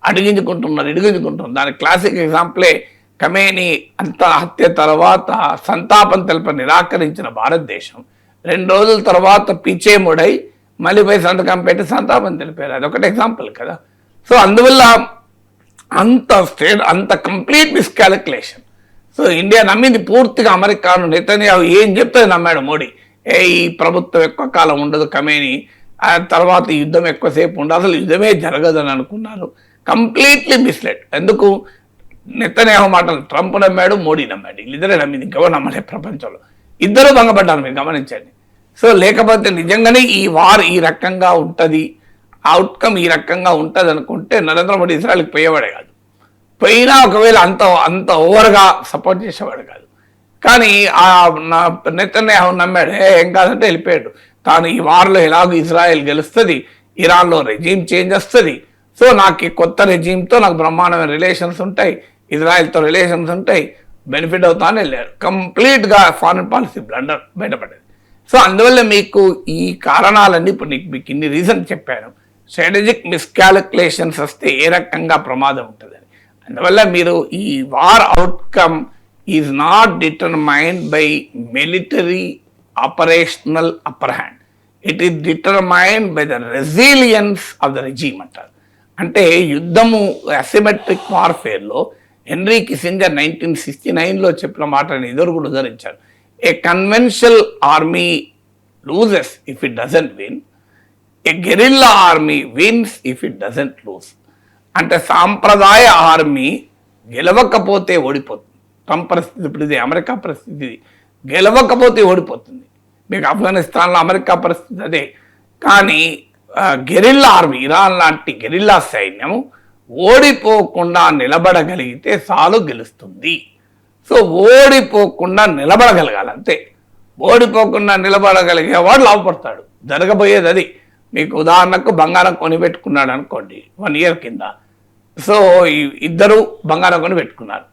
ఇడిగించుకుంటున్నారు. దాని క్లాసిక్ ఎగ్జాంపులే ఖమేనీ అంత హత్య తర్వాత సంతాపం తెలప నిరాకరించిన భారతదేశం 2 రోజుల తర్వాత పిచ్చేముడై మళ్ళీ పోయి సంతకం పెట్టి సంతాపం తెలిపారు. అదొకటి ఎగ్జాంపుల్ కదా. సో అందువల్ల అంత కంప్లీట్ మిస్కాలిక్యులేషన్. సో ఇండియా నమ్మింది పూర్తిగా అమెరికాను. నెతన్యాహు ఏం చెప్తే నమ్మాడు మోడీ. ఈ ప్రభుత్వం ఎక్కువ కాలం ఉండదు, ఖమేనీ ఆ తర్వాత యుద్ధం ఎక్కువసేపు ఉండదు, అసలు యుద్ధమే జరగదని అనుకున్నారు. Completely misled. ఎందుకు? నెతన్యాహు మాటలు ట్రంప్ నమ్మాడు, మోడీ నమ్మాడు. వీళ్ళిద్దరే నమ్మింది, ఇంకెవరు నమ్మలే ప్రపంచంలో. ఇద్దరు భంగపడ్డారు, మీరు గమనించండి. సో లేకపోతే నిజంగానే ఈ వార్ ఈ రకంగా ఉంటుంది, అవుట్కమ్ ఈ రకంగా ఉంటుంది అనుకుంటే నరేంద్ర మోడీ ఇజ్రాయెల్కి పోయేవాడే కాదు. పోయినా ఒకవేళ అంత ఓవర్గా సపోర్ట్ చేసేవాడు కాదు. కానీ నెతన్యాహు నమ్మాడు, ఏం కాదంటే వెళ్ళిపోయాడు. తాను ఈ వార్లో ఎలాగో ఇజ్రాయెల్ గెలుస్తుంది, ఇరాన్లో రెజీమ్ చేంజ్ వస్తుంది, సో నాకు కొత్త రెజీమ్తో నాకు బ్రహ్మాండమైన రిలేషన్స్ ఉంటాయి, ఇజ్రాయెల్తో రిలేషన్స్ ఉంటాయి, బెనిఫిట్ అవుతానని వెళ్ళారు. కంప్లీట్గా ఫారిన్ పాలసీ బ్లండర్ బయటపడేది. సో అందువల్ల మీకు ఈ కారణాలన్నీ ఇప్పుడు మీకు ఇన్ని రీజన్ చెప్పాను. స్ట్రాటజిక్ మిస్కాలిక్యులేషన్స్ వస్తే ఏ రకంగా ప్రమాదం ఉంటుందని. అందువల్ల మీరు ఈ war outcome is not determined by military operational upper hand, it is determined by the resilience of the regime అంటారు. అంటే యుద్ధము అసిమెట్రిక్ వార్ఫేర్లో హెన్రీ కిసింజర్ 1969లో చెప్పిన మాటని ఎదురు కూడా ఉదరించారు. A conventional army loses if it doesn't win, a guerrilla army wins if it doesn't lose. అంటే సాంప్రదాయ ఆర్మీ గెలవకపోతే ఓడిపోతుంది. ట్రంప్ పరిస్థితి ఇప్పుడు ఇది, అమెరికా పరిస్థితి గెలవకపోతే ఓడిపోతుంది. మీకు ఆఫ్ఘనిస్తాన్లో అమెరికా పరిస్థితి అదే. కానీ గెరిల్లా ఆర్మీ, ఇరాన్ లాంటి గెరిల్లా సైన్యం ఓడిపోకుండా నిలబడగలిగితే చాలు గెలుస్తుంది. సో ఓడిపోకుండా నిలబడగలగాలి అంతే. ఓడిపోకుండా నిలబడగలిగేవాడు లాభపడతాడు. జరగబోయేది అది. మీకు ఉదాహరణకు బంగారం కొని పెట్టుకున్నాడు అనుకోండి 1 year కింద. సో ఇద్దరు బంగారం కొని పెట్టుకున్నారు,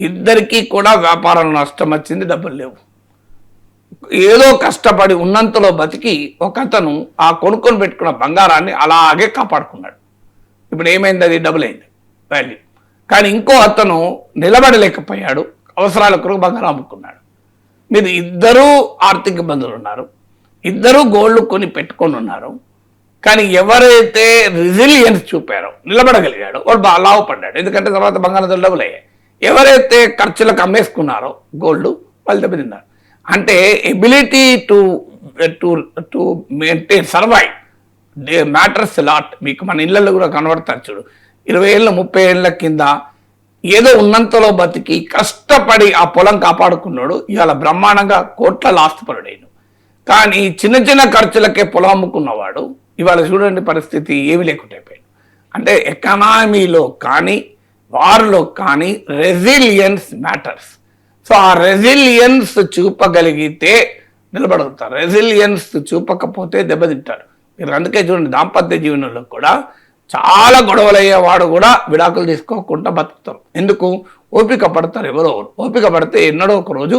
ఇద్దరికీ కూడా వ్యాపారం నష్టం వచ్చింది, డబ్బులు లేవు. ఏదో కష్టపడి ఉన్నంతలో బతికి ఒక అతను ఆ కొనుక్కొని పెట్టుకున్న బంగారాన్ని అలాగే కాపాడుకున్నాడు. ఇప్పుడు ఏమైంది? అది డబుల్ అయింది వాల్యూ. కానీ ఇంకో అతను నిలబడలేకపోయాడు, అవసరాల కొరకు బంగారం అమ్ముకున్నాడు. మీరు ఇద్దరూ ఆర్థిక ఇబ్బందులు ఉన్నారు, ఇద్దరూ గోల్డ్ కొని పెట్టుకొని ఉన్నారు. కానీ ఎవరైతే రెసిలియన్స్ చూపారో, నిలబడగలిగాడో వాడు బాగా లాభపడ్డాడు, ఎందుకంటే తర్వాత బంగారం డబ్బులు అయ్యాయి. ఎవరైతే ఖర్చులకు అమ్మేసుకున్నారో గోల్డ్, వాళ్ళు దెబ్బతిన్నారు. అంటే ability to maintain survive matters lot. మీకు మన ఇళ్ళల్లో కూడా కనబడతారు చూడు, 20 ఏళ్ళ 30 ఏళ్ళ కింద ఏదో ఉన్నంతలో బతికి కష్టపడి ఆ పొలం కాపాడుకున్నాడు, ఇవాళ బ్రహ్మాండంగా కోట్ల ఆస్తిపరుడైన. కానీ చిన్న చిన్న ఖర్చులకే పొలం అమ్ముకున్నవాడు ఇవాళ చూడండి పరిస్థితి ఏమి లేకుండా అయిపోయాడు. అంటే ఎకనామీలో కానీ వార్లో కానీ రెసిలియన్స్ మ్యాటర్స్. సో ఆ రెసిలియన్స్ చూపగలిగితే నిలబడతారు, రెసిలియన్స్ చూపకపోతే దెబ్బతింటారు. మీరు అందుకే చూడండి దాంపత్య జీవనంలో కూడా చాలా గొడవలు అయ్యేవాడు కూడా విడాకులు తీసుకోకుండా బతుకుతారు. ఎందుకు? ఓపిక పడతారు. ఎవరో ఓపిక పడితే ఎన్నడో ఒక రోజు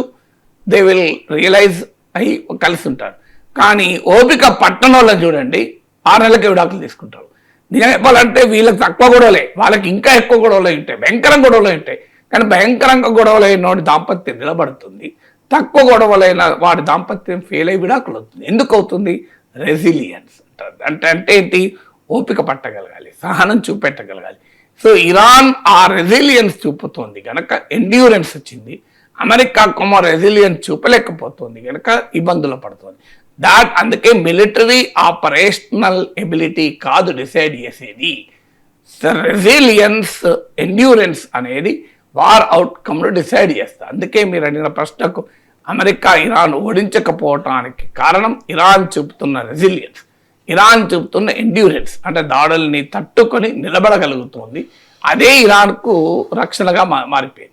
దే విల్ రియలైజ్ అయ్యి కలిసి ఉంటారు. కానీ ఓపిక పట్టణ వాళ్ళని చూడండి 6 నెలలకే విడాకులు తీసుకుంటారు. నిజం చెప్పాలంటే వీళ్ళకి తక్కువ గొడవలే, వాళ్ళకి ఇంకా ఎక్కువ గొడవలు ఉంటాయి, భయంకరం గొడవలు ఉంటాయి. కానీ భయంకరంగా గొడవలు అయిన వాడి దాంపత్యం నిలబడుతుంది, తక్కువ గొడవలైన వాడి దాంపత్యం ఫెయిల్ అయ్యి విడాకులు అవుతుంది. ఎందుకు అవుతుంది? రెసిలియన్స్ అంటారు. అంటే ఏంటి? ఓపిక పట్టగలగాలి, సహనం చూపెట్టగలగాలి. సో ఇరాన్ ఆ రెసిలియన్స్ చూపుతోంది కనుక ఎండ్యూరెన్స్ వచ్చింది. అమెరికా కొమ్మ రెసిలియన్స్ చూపలేకపోతుంది కనుక ఇబ్బందులు పడుతుంది. అందుకే మిలిటరీ ఆపరేషనల్ ఎబిలిటీ కాదు డిసైడ్ చేసేది, రెసిలియన్స్ ఎండ్యూరెన్స్ అనేది వార్ అవుట్కమ్ను డిసైడ్ చేస్తారు. అందుకే మీరు అడిగిన ప్రశ్నకు అమెరికా ఇరాన్ ఓడించకపోవటానికి కారణం ఇరాన్ చూపుతున్న రెసిలియన్స్, ఇరాన్ చూపుతున్న ఎండ్యూరెన్స్, అంటే దాడుల్ని తట్టుకొని నిలబడగలుగుతుంది. అదే ఇరాన్కు రక్షణగా మారిపోయింది.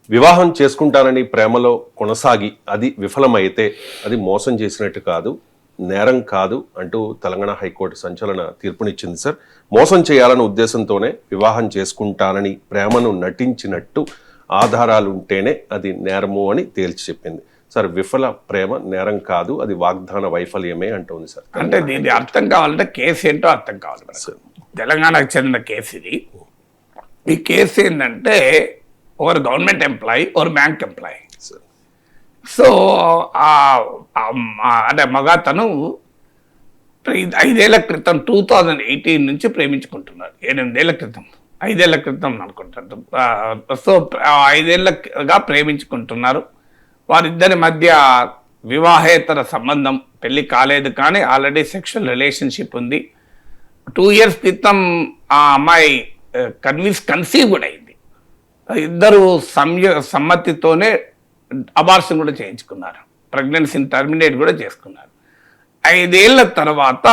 వివాహం చేసుకుంటానని ప్రేమలో కొనసాగి అది విఫలమైతే అది మోసం చేసినట్టు కాదు, నేరం కాదు అంటూ తెలంగాణ హైకోర్టు సంచలన తీర్పునిచ్చింది సార్. మోసం చేయాలన్న ఉద్దేశంతోనే వివాహం చేసుకుంటానని ప్రేమను నటించినట్టు ఆధారాలుంటేనే అది నేరము అని తేల్చి చెప్పింది సార్. విఫల ప్రేమ నేరం కాదు, అది వాగ్దాన వైఫల్యమే అంటుంది సార్. అంటే దీనికి అర్థం కావాలంటే కేసు ఏంటో అర్థం కావాలి సార్. తెలంగాణకు చెందిన కేసు ఇది. ఈ కేసు ఏంటంటే ఒకరు గవర్నమెంట్ ఎంప్లాయీ, ఒకరు బ్యాంక్ ఎంప్లాయీ. సో అంటే మగతను 5 ఏళ్ల క్రితం 2018 నుంచి ప్రేమించుకుంటున్నారు. 8 ఏళ్ల క్రితం, 5 ఏళ్ల క్రితం అనుకుంటారు. సో 5 ఏళ్ళగా ప్రేమించుకుంటున్నారు. వారిద్దరి మధ్య వివాహేతర సంబంధం, పెళ్లి కాలేదు కానీ ఆల్రెడీ సెక్షువల్ రిలేషన్షిప్ ఉంది. 2 years క్రితం ఆ అమ్మాయి కన్సీవ్ కూడా అయింది. ఇద్దరు సమ్మతితోనే అబార్షన్ కూడా చేయించుకున్నారు, ప్రెగ్నెన్సీని టర్మినేట్ కూడా చేసుకున్నారు. 5 ఏళ్ల తర్వాత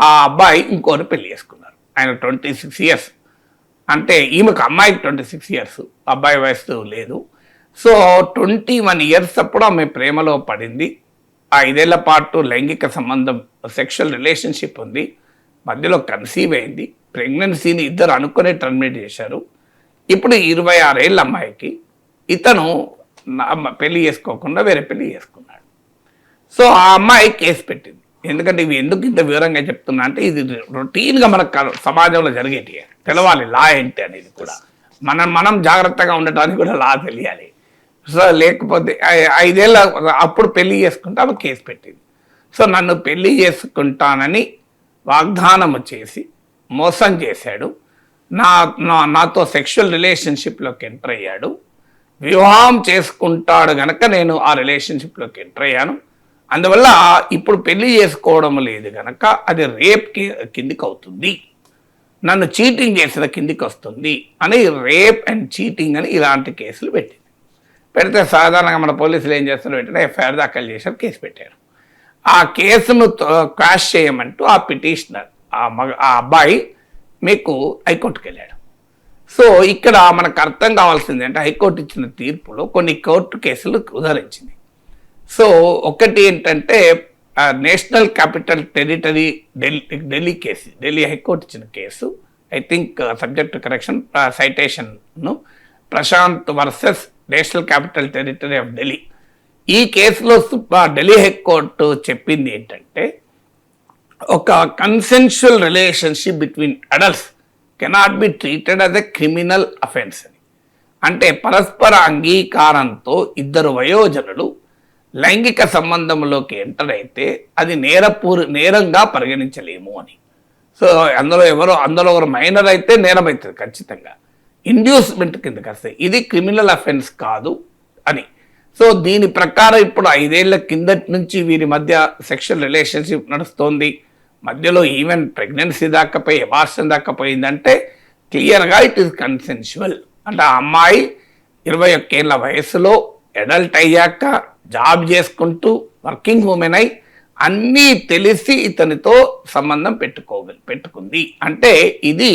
ఆ అబ్బాయి ఇంకోరు పెళ్లి చేసుకున్నారు. ఆయన 26 years, అంటే ఈమెకు అమ్మాయికి 26 years, అబ్బాయి వయసు లేదు. సో 21 years అప్పుడు ఆమె ప్రేమలో పడింది. ఆ 5 ఏళ్ల పాటు లైంగిక సంబంధం, సెక్షువల్ రిలేషన్షిప్ ఉంది. మధ్యలో కన్సీవ్ అయింది. ప్రెగ్నెన్సీని ఇద్దరు అనుకునే టర్మినేట్ చేశారు. ఇప్పుడు 26 ఏళ్ళ అమ్మాయికి ఇతను పెళ్లి చేసుకోకుండా వేరే పెళ్లి చేసుకున్నాడు. సో ఆ అమ్మాయి కేసు పెట్టింది. ఎందుకంటే ఇవి ఎందుకు ఇంత వివరంగా చెప్తున్నా అంటే ఇది రొటీన్గా మన సమాజంలో జరిగేటి, తెలవాలి లా ఏంటి అనేది కూడా. మనం జాగ్రత్తగా ఉండటానికి కూడా లా తెలియాలి. సో లేకపోతే 5 ఏళ్ళ అప్పుడు పెళ్లి చేసుకుంటే ఆమె కేసు పెట్టింది. సో నన్ను పెళ్లి చేసుకుంటానని వాగ్దానము చేసి మోసం చేశాడు, నాతో సెక్షువల్ రిలేషన్షిప్లోకి ఎంటర్ అయ్యాడు, వివాహం చేసుకుంటాడు గనక నేను ఆ రిలేషన్షిప్లోకి ఎంటర్ అయ్యాను, అందువల్ల ఇప్పుడు పెళ్లి చేసుకోవడం లేదు గనక అది రేప్ కిందికి అవుతుంది, నన్ను చీటింగ్ చేసిన కిందికి వస్తుంది అని రేప్ అండ్ చీటింగ్ అని ఇలాంటి కేసులు పెడితే సాధారణంగా మన పోలీసులు ఏం చేస్తారు, వెంటనే ఎఫ్ఐఆర్ దాఖలు చేశారు, కేసు పెట్టారు. ఆ కేసును క్వాష్ చేయమంటూ ఆ పిటిషనర్, ఆ అబ్బాయి మీకు హైకోర్టుకి వెళ్ళాడు. సో ఇక్కడ మనకు అర్థం కావాల్సింది అంటే హైకోర్టు ఇచ్చిన తీర్పులో కొన్ని కోర్టు కేసులు ఉదహరించింది. సో ఒకటి ఏంటంటే national capital territory Delhi case, Delhi high court ఇచ్చిన case, I think subject correction సైటేషన్ను Prashant versus national capital territory of Delhi. ఈ కేసులో ఢిల్లీ హైకోర్టు చెప్పింది ఏంటంటే ఒక consensual relationship between adults cannot be treated as a criminal offence అని. అంటే పరస్పర అంగీకారంతో ఇద్దరు వయోజనులు లైంగిక సంబంధంలోకి ఎంటర్ అయితే అది నేరంగా పరిగణించలేము అని. సో అందులో ఒకరు మైనర్ అయితే నేరం అవుతుంది ఖచ్చితంగా, ఇండ్యూస్మెంట్ కిందకి వస్తాయి, ఇది క్రిమినల్ అఫెన్స్ కాదు అని. సో దీని ప్రకారం ఇప్పుడు 5 ఏళ్ల కిందటి నుంచి వీరి మధ్య సెక్షువల్ రిలేషన్షిప్ నడుస్తోంది, మధ్యలో ఈవెన్ ప్రెగ్నెన్సీ దాకపోయి అబార్షన్ దాకపోయిందంటే క్లియర్గా ఇట్ ఈస్ కన్సెన్షువల్. అంటే ఆ అమ్మాయి 21 ఏళ్ళ వయసులో అడల్ట్ అయ్యాక జాబ్ చేసుకుంటూ వర్కింగ్ ఉమెన్ అయి అన్నీ తెలిసి ఇతనితో సంబంధం పెట్టుకుంది. అంటే ఇది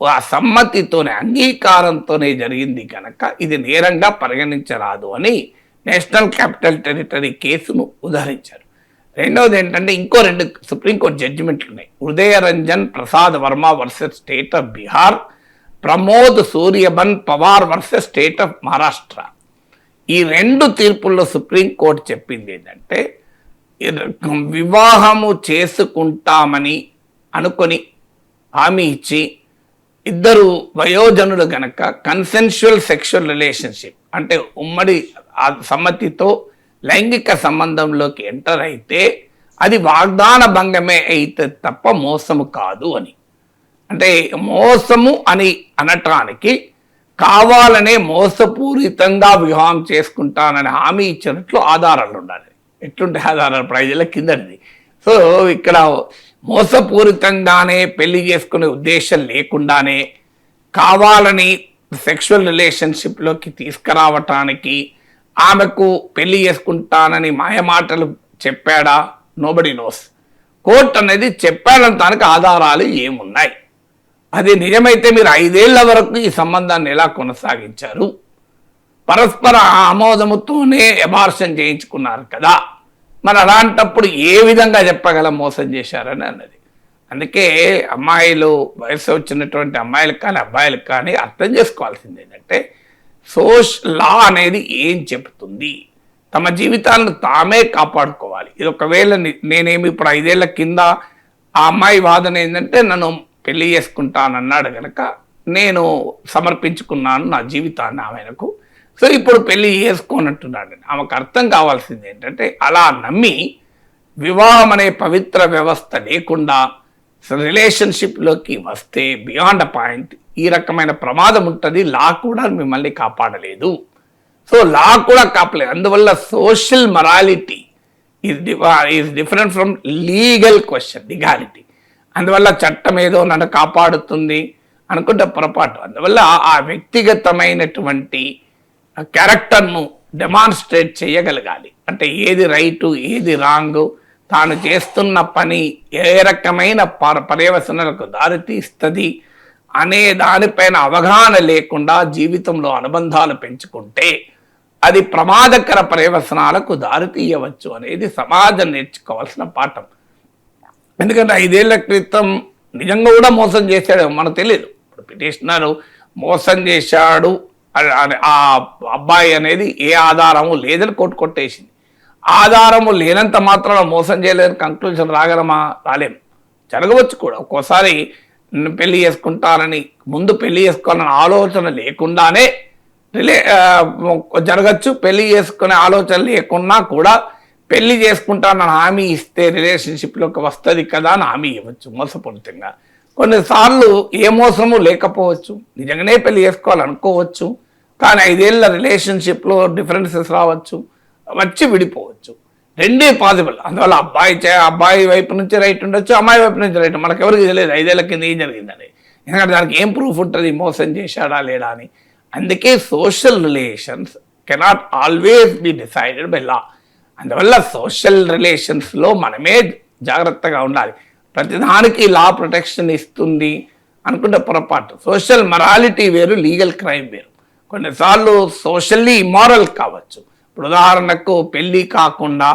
ఆ సమ్మతితోనే అంగీకారంతోనే జరిగింది కనుక ఇది నేరంగా పరిగణించరాదు అని నేషనల్ క్యాపిటల్ టెరిటరీ కేసును ఉదహరించారు. రెండవది ఏంటంటే ఇంకో 2 సుప్రీంకోర్టు జడ్జిమెంట్లు ఉన్నాయి. Udayaranjan Prasad Verma versus state of Bihar, Pramod Suryabhan Pawar versus state of Maharashtra. ఈ 2 తీర్పుల్లో సుప్రీంకోర్టు చెప్పింది ఏంటంటే వివాహము చేసుకుంటామని అనుకొని హామీ ఇచ్చి ఇద్దరు వయోజనులు గనక కన్సెన్షువల్ సెక్షువల్ రిలేషన్షిప్ అంటే ఉమ్మడి సమ్మతితో లైంగిక సంబంధంలోకి ఎంటర్ అయితే అది వాగ్దాన భంగమే అయితే తప్ప మోసము కాదు అని. అంటే మోసము అని అనటానికి కావాలనే మోసపూరితంగా వివాహం చేసుకుంటానని హామీ ఇచ్చినట్లు ఆధారాలు ఉండాలి. ఎట్లుంటే ఆధారాలు ప్రైజుల కిందది. సో ఇక్కడ మోసపూరితంగానే పెళ్లి చేసుకునే ఉద్దేశం లేకుండానే కావాలని సెక్షువల్ రిలేషన్షిప్లోకి తీసుకురావటానికి ఆమెకు పెళ్లి చేసుకుంటానని మాయమాటలు చెప్పాడా? Nobody knows. కోర్టు అనేది చెప్పాడని దానికి ఆధారాలు ఏమున్నాయి? అది నిజమైతే మీరు 5 ఏళ్ల వరకు ఈ సంబంధాన్ని ఎలా కొనసాగించారు? పరస్పర ఆమోదముతోనే అబార్షన్ చేయించుకున్నారు కదా, మరి అలాంటప్పుడు ఏ విధంగా చెప్పగలం మోసం చేశారని అన్నది. అందుకే అమ్మాయిలు, వయసు వచ్చినటువంటి అమ్మాయిలకు కానీ అబ్బాయిలకు కానీ అర్థం చేసుకోవాల్సింది ఏంటంటే, లా అనేది ఏం చెబుతుంది, తమ జీవితాలను తామే కాపాడుకోవాలి. ఇది ఒకవేళ నేనేమి ఇప్పుడు 5 ఏళ్ల కింద ఆ అమ్మాయి వాదన ఏంటంటే నన్ను పెళ్లి చేసుకుంటానన్నాడు కనుక నేను సమర్పించుకున్నాను నా జీవితాన్ని ఆమెకు, సో ఇప్పుడు పెళ్లి చేసుకోనంటున్నాడు. ఆమెకు అర్థం కావాల్సింది ఏంటంటే, అలా నమ్మి వివాహం అనే పవిత్ర వ్యవస్థ లేకుండా రిలేషన్షిప్లోకి వస్తే బియాండ్ అ పాయింట్ ఈ రకమైన ప్రమాదం ఉంటుంది. లా కూడా మిమ్మల్ని కాపాడలేదు. సో లా కూడా కాపలేదు. అందువల్ల social morality is different from legal question, legality. అందువల్ల చట్టం ఏదో నన్ను కాపాడుతుంది అనుకుంటే పొరపాటు. అందువల్ల ఆ వ్యక్తిగతమైనటువంటి క్యారెక్టర్ను డెమాన్స్ట్రేట్ చేయగలగాలి. అంటే ఏది రైటు, ఏది రాంగు, తాను చేస్తున్న పని ఏ రకమైన పర్యవసనాలకు దారితీస్తుంది అనే దానిపైన అవగాహన లేకుండా జీవితంలో అనుబంధాలు పెంచుకుంటే అది ప్రమాదకర పర్యవసనాలకు దారితీయవచ్చు అనేది సమాజం నేర్చుకోవాల్సిన పాఠం. ఎందుకంటే 5 ఏళ్ల క్రితం నిజంగా కూడా మోసం చేశాడు మనకు తెలియదు. ఇప్పుడు పిటిషనరు మోసం చేశాడు ఆ అబ్బాయి అనేది ఏ ఆధారము లేదని కోర్టు కొట్టేసింది. ఆధారము లేనంత మాత్రాన మోసం చేయలేని కంక్లూజన్ రాగలమా? రాలేము. జరగవచ్చు కూడా. ఒక్కోసారి పెళ్లి చేసుకుంటారని ముందు పెళ్లి చేసుకోవాలని ఆలోచన లేకుండానే జరగచ్చు. పెళ్లి చేసుకునే ఆలోచన లేకున్నా కూడా పెళ్లి చేసుకుంటానని హామీ ఇస్తే రిలేషన్షిప్లోకి వస్తుంది కదా అని హామీ ఇవ్వచ్చు మోసపూరితంగా. కొన్నిసార్లు ఏ మోసము లేకపోవచ్చు, నిజంగానే పెళ్లి చేసుకోవాలనుకోవచ్చు, కానీ 5 ఏళ్ల రిలేషన్షిప్లో డిఫరెన్సెస్ రావచ్చు, వచ్చి విడిపోవచ్చు. రెండే పాసిబుల్. అందువల్ల అబ్బాయి వైపు నుంచి రైట్ ఉండొచ్చు, అమ్మాయి వైపు నుంచి రైట్. మనకెవరికి తెలియదు 5 ఏళ్ల కింద ఏం జరిగిందని. ఎందుకంటే దానికి ఏం ప్రూఫ్ ఉంటుంది మోసం చేశాడా లేడా అని. అందుకే social relations cannot always be decided by law. అందువల్ల సోషల్ రిలేషన్స్లో మనమే జాగ్రత్తగా ఉండాలి. ప్రతిదానికి లా ప్రొటెక్షన్ ఇస్తుంది అనుకుంటే పొరపాటు. సోషల్ మొరాలిటీ వేరు, లీగల్ క్రైమ్ వేరు. కొన్నిసార్లు సోషల్లీ ఇమారల్ కావచ్చు. ఇప్పుడు ఉదాహరణకు పెళ్ళి కాకుండా,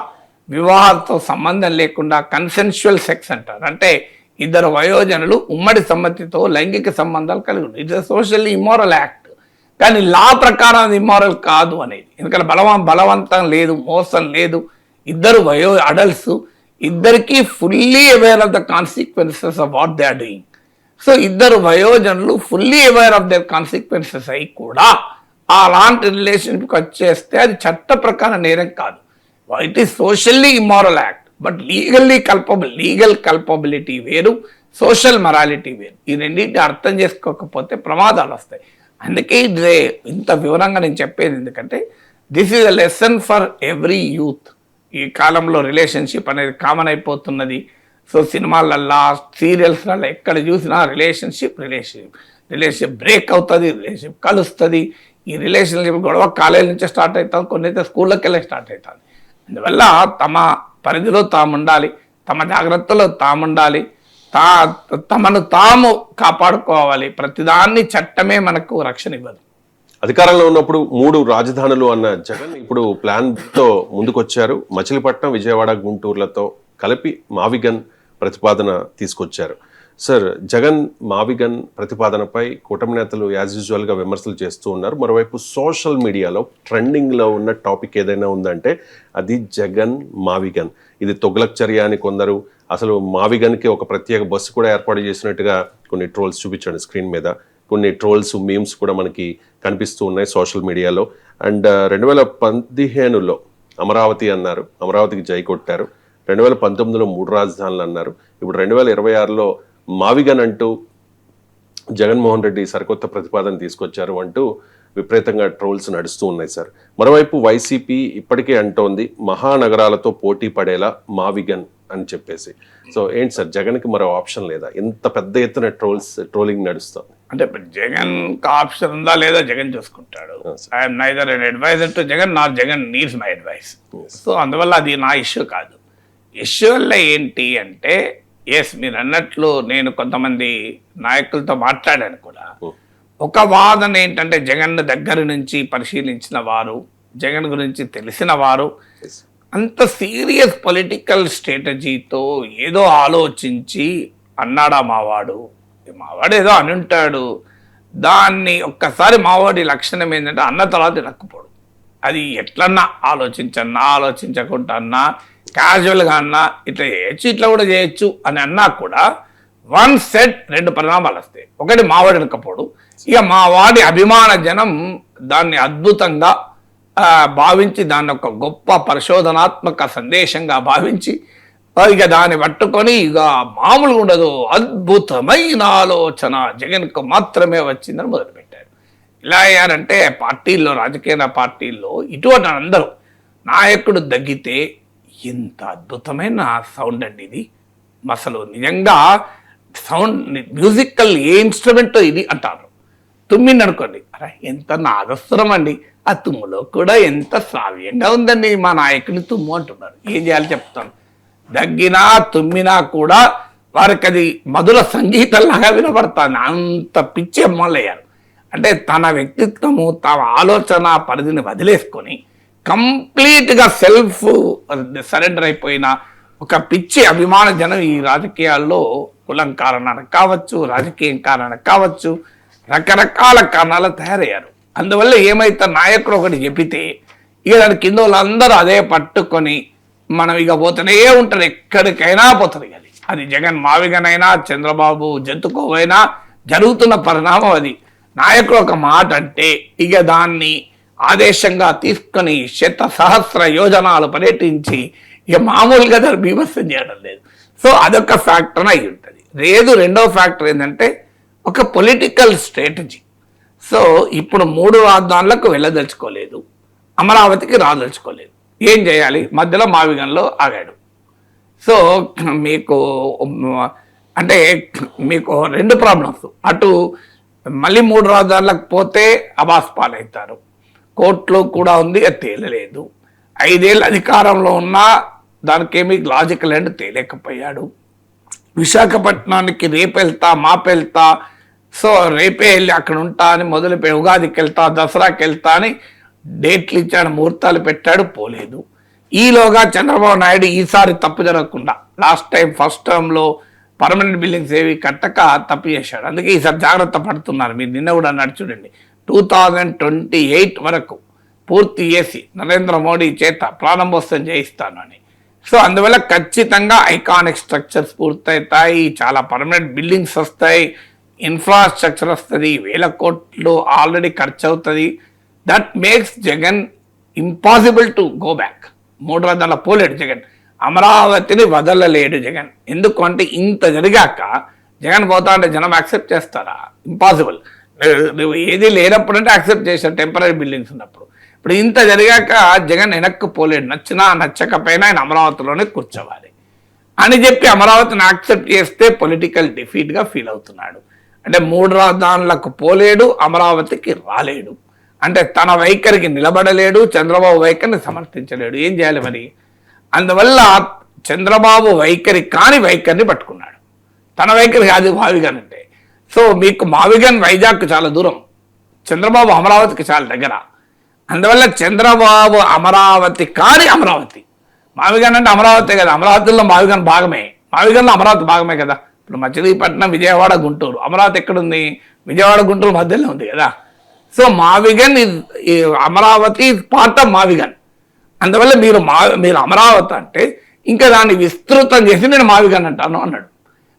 వివాహంతో సంబంధం లేకుండా కన్సెన్షువల్ సెక్స్ అంటారు. అంటే 2 వయోజనులు ఉమ్మడి సమ్మతితో లైంగిక సంబంధాలు కలిగి ఉంటారు. It's socially immoral act. కానీ లా ప్రకారం అది ఇమారల్ కాదు అనేది. ఎందుకంటే బలవంతం లేదు, మోసం లేదు. 2 అడల్ట్స్, ఇద్దరికి fully aware of the consequences of what they are doing. So 2 వయోజనులు fully aware of their consequences అయి కూడా అలాంటి రిలేషన్షిప్కి వచ్చేస్తే అది చట్ట ప్రకారం నేరం కాదు. It is socially immoral act, but legally culpable. Legal culpability వేరు, సోషల్ మొరాలిటీ వేరు. ఈ రెండింటిని అర్థం చేసుకోకపోతే ప్రమాదాలు వస్తాయి. అందుకే ఇది ఇంత వివరంగా నేను చెప్పేది ఎందుకంటే this is a lesson for every youth. ఈ కాలంలో రిలేషన్షిప్ అనేది కామన్ అయిపోతున్నది. సో సినిమాలల్లా, సీరియల్స్లలో ఎక్కడ చూసినా రిలేషన్షిప్ బ్రేక్ అవుతుంది, రిలేషన్షిప్ కలుస్తుంది. ఈ రిలేషన్షిప్ గొడవ కాలేజీ నుంచే స్టార్ట్ అవుతాం, కొన్ని అయితే స్కూళ్ళకి వెళ్ళి స్టార్ట్ అవుతుంది. అందువల్ల తమ పరిధిలో తాము ఉండాలి, తమ జాగ్రత్తలో తాము ఉండాలి, తమను తాము కాపాడుకోవాలి. ప్రతిదాన్ని చట్టమే మనకు రక్షణ ఇవ్వదు. అధికారంలో ఉన్నప్పుడు 3 రాజధానులు అన్న జగన్ ఇప్పుడు ప్లాన్తో ముందుకొచ్చారు. మచిలీపట్నం, విజయవాడ, గుంటూరులతో కలిపి మావిగన్ ప్రతిపాదన తీసుకొచ్చారు. సార్, జగన్ మావిగన్ ప్రతిపాదనపై కూటమి నేతలు యాజ్ యూజువల్గా విమర్శలు చేస్తూ ఉన్నారు. మరోవైపు సోషల్ మీడియాలో ట్రెండింగ్లో ఉన్న టాపిక్ ఏదైనా ఉందంటే అది జగన్ మావిగన్. ఇది తొగ్లక్ చర్య అని కొందరు, అసలు మావిగన్కి ఒక ప్రత్యేక బస్సు కూడా ఏర్పాటు చేసినట్టుగా కొన్ని ట్రోల్స్ చూపించండి స్క్రీన్ మీద. కొన్ని ట్రోల్స్, మీమ్స్ కూడా మనకి కనిపిస్తూ ఉన్నాయి సోషల్ మీడియాలో. అండ్ 2015లో అమరావతి అన్నారు, అమరావతికి జై కొట్టారు. 2019లో 3 రాజధానులు అన్నారు. ఇప్పుడు 2026లో మావిగన్ అంటూ జగన్మోహన్ రెడ్డి సరికొత్త ప్రతిపాదన తీసుకొచ్చారు అంటూ విపరీతంగా ట్రోల్స్ నడుస్తూ ఉన్నాయి సార్. మరోవైపు వైసీపీ ఇప్పటికే అంటోంది మహానగరాలతో పోటీ పడేలా మావిగన్ అని చెప్పేసి. సో ఏంటి సార్, జగన్కి మరో ఆప్షన్ లేదా? ఇంత పెద్ద ఎత్తున ట్రోలింగ్ నడుస్తుంది. అంటే ఇప్పుడు జగన్ ఆప్షన్ ఉందా లేదా జగన్ చూసుకుంటాడు. I'm neither an adviser to Jagan, not Jagan needs my advice. So అందువల్ల అది నా ఇష్యూ కాదు. ఇష్యూల్లో ఏంటి అంటే, ఎస్ మీరు అన్నట్లు నేను కొంతమంది నాయకులతో మాట్లాడాను కూడా. ఒక వాదన ఏంటంటే, జగన్ దగ్గర నుంచి పరిశీలించిన వారు, జగన్ గురించి తెలిసిన వారు, అంత సీరియస్ పొలిటికల్ స్ట్రాటజీతో ఏదో ఆలోచించి అన్నాడా మావాడు ఏదో అని ఉంటాడు. దాన్ని ఒక్కసారి మావాడి లక్షణం ఏంటంటే అన్న తర్వాత నక్కుపోడు. అది ఎట్లన్నా ఆలోచించకుండా అన్నా, క్యాజువల్గా అన్నా, ఇట్లా చేయొచ్చు ఇట్లా కూడా చేయొచ్చు అని అన్నా కూడా వన్ సెట్ రెండు పరిణామాలు వస్తాయి. ఒకటి మావాడి నక్కపోడు, ఇక మావాడి అభిమాన జనం దాన్ని అద్భుతంగా భావించి దాన్ని ఒక గొప్ప పరిశోధనాత్మక సందేశంగా భావించి ఇక దాన్ని పట్టుకొని ఇక మామూలుగా ఉండదు, అద్భుతమైన ఆలోచన జగన్కు మాత్రమే వచ్చిందని మొదలుపెట్టారు. ఇలా అయ్యారంటే పార్టీల్లో, రాజకీయ పార్టీల్లో ఇటువంటి అందరూ నాయకుడు దగ్గితే ఎంత అద్భుతమైన సౌండ్ అండి ఇది. అసలు నిజంగా సౌండ్ మ్యూజికల్ ఏ ఇన్స్ట్రుమెంటో ఇది అంటారు. తుమ్మిండి అనుకోండి, అరే ఎంత నాదస్వరం అండి, ఆ తుమ్ములో కూడా ఎంత శ్రావ్యంగా ఉందండి మా నాయకుని తుమ్ము అంటున్నారు. ఏం చేయాలి చెప్తాను. దగ్గినా తుమ్మినా కూడా వారికి అది మధుర సంగీతంలాగా వినపడతాను. అంత పిచ్చి అమ్మలయ్యారు. అంటే తన వ్యక్తిత్వము, తన ఆలోచన పరిధిని వదిలేసుకొని కంప్లీట్గా సెల్ఫ్ సరెండర్ అయిపోయిన ఒక పిచ్చి అభిమాన జనం ఈ రాజకీయాల్లో కులం కారణానికి కావచ్చు, రాజకీయం కారణానికి కావచ్చు, రకరకాల కారణాలు తయారయ్యారు. అందువల్ల ఏమైతే నాయకుడు ఒకటి చెప్పితే ఇక దాని కింద వాళ్ళందరూ అదే పట్టుకొని మనం ఇక పోతూనే ఉంటారు, ఎక్కడికైనా పోతుంది. అది జగన్ మావిగనైనా, చంద్రబాబు జంతుకోవైనా జరుగుతున్న పరిణామం అది. నాయకుడు ఒక మాట అంటే ఇక దాన్ని ఆదేశంగా తీసుకొని సహస్ర యోజనాలు పర్యటించి ఇక మామూలుగా దాన్ని బీభత్సం చేయడం లేదు. సో అదొక ఫ్యాక్టర్ అయి ఉంటుంది. రెండో ఫ్యాక్టర్ ఏంటంటే ఒక పొలిటికల్ స్ట్రాటజీ. సో ఇప్పుడు 3 రాజధానులకు వెళ్ళదలుచుకోలేదు, అమరావతికి రాదలుచుకోలేదు. ఏం చేయాలి? మధ్యలో మావిగన్లో ఆగాడు. సో మీకు అంటే మీకు 2 ప్రాబ్లమ్స్. అటు మళ్ళీ 3 రాజధానులకు పోతే అబాస్ పాలవుతారు, కోర్టులో కూడా ఉంది, అది తేలలేదు. 5 ఏళ్ళు అధికారంలో ఉన్నా దానికేమీ లాజికల్ అండ్ తేలేకపోయాడు. విశాఖపట్నానికి రేపు వెళ్తా, మాపెళ్తా, సో రేపే వెళ్ళి అక్కడ ఉంటా అని మొదలుపెట్టి ఉగాదికి వెళ్తా, దసరాకి వెళ్తా అని డేట్లు ఇచ్చాడు, ముహూర్తాలు పెట్టాడు, పోలేదు. ఈలోగా చంద్రబాబు నాయుడు ఈసారి తప్పు జరగకుండా, లాస్ట్ టైం ఫస్ట్ టర్మ్లో పర్మనెంట్ బిల్డింగ్స్ ఏవి కట్టక తప్పు చేశాడు. అందుకే ఈసారి జాగ్రత్త పడుతున్నారు. మీరు నిన్న కూడా అన్నాడు చూడండి, 2028 వరకు పూర్తి చేసి నరేంద్ర మోడీ చేత ప్రారంభోత్సవం చేయిస్తాను అని. సో అందువల్ల ఖచ్చితంగా ఐకానిక్ స్ట్రక్చర్స్ పూర్తవుతాయి, చాలా పర్మనెంట్ బిల్డింగ్స్ వస్తాయి, ఇన్ఫ్రాస్ట్రక్చర్ వస్తుంది, 1000 కోట్లు ఆల్రెడీ ఖర్చు అవుతుంది. That makes Jagan impossible to go back. 3 రాజధానుల పోలేడు జగన్, అమరావతిని వదలలేడు జగన్. ఎందుకు అంటే ఇంత జరిగాక జగన్ పోతా అంటే జనం యాక్సెప్ట్ చేస్తారా? ఇంపాసిబుల్. నువ్వు ఏది లేనప్పుడు అంటే యాక్సెప్ట్ చేశారు, టెంపరీ బిల్డింగ్స్ ఉన్నప్పుడు. ఇప్పుడు ఇంత జరిగాక జగన్ వెనక్కి పోలేడు. నచ్చినా నచ్చకపోయినా ఆయన అమరావతిలోనే కూర్చోవాలి అని చెప్పి అమరావతిని యాక్సెప్ట్ చేస్తే పొలిటికల్ డిఫీట్గా ఫీల్ అవుతున్నాడు. అంటే 3 రాజధానులకు పోలేడు, అమరావతికి రాలేడు. అంటే తన వైఖరికి నిలబడలేడు, చంద్రబాబు వైఖరిని సమర్థించలేడు. ఏం చేయాలి మరి? అందువల్ల చంద్రబాబు వైఖరిని పట్టుకున్నాడు. తన వైఖరి కాదు మావిగన్ అంటే. సో మీకు మావిగన్ వైజాగ్ చాలా దూరం, చంద్రబాబు అమరావతికి చాలా దగ్గర. అందువల్ల చంద్రబాబు అమరావతి, మావిగన్ అంటే అమరావతి కదా, అమరావతిలో మావిగన్ భాగమే, మావిగన్లో అమరావతి భాగమే కదా. ఇప్పుడు మచిలీపట్నం, విజయవాడ, గుంటూరు, అమరావతి ఎక్కడుంది? విజయవాడ, గుంటూరు మధ్యలో ఉంది కదా. సో మావిగన్ అమరావతి పార్ట్ ఆఫ్ మావిగన్. అందువల్ల మీరు అమరావతి అంటే ఇంకా దాన్ని విస్తృతం చేసి నేను మావిగన్ అంటాను అన్నాడు.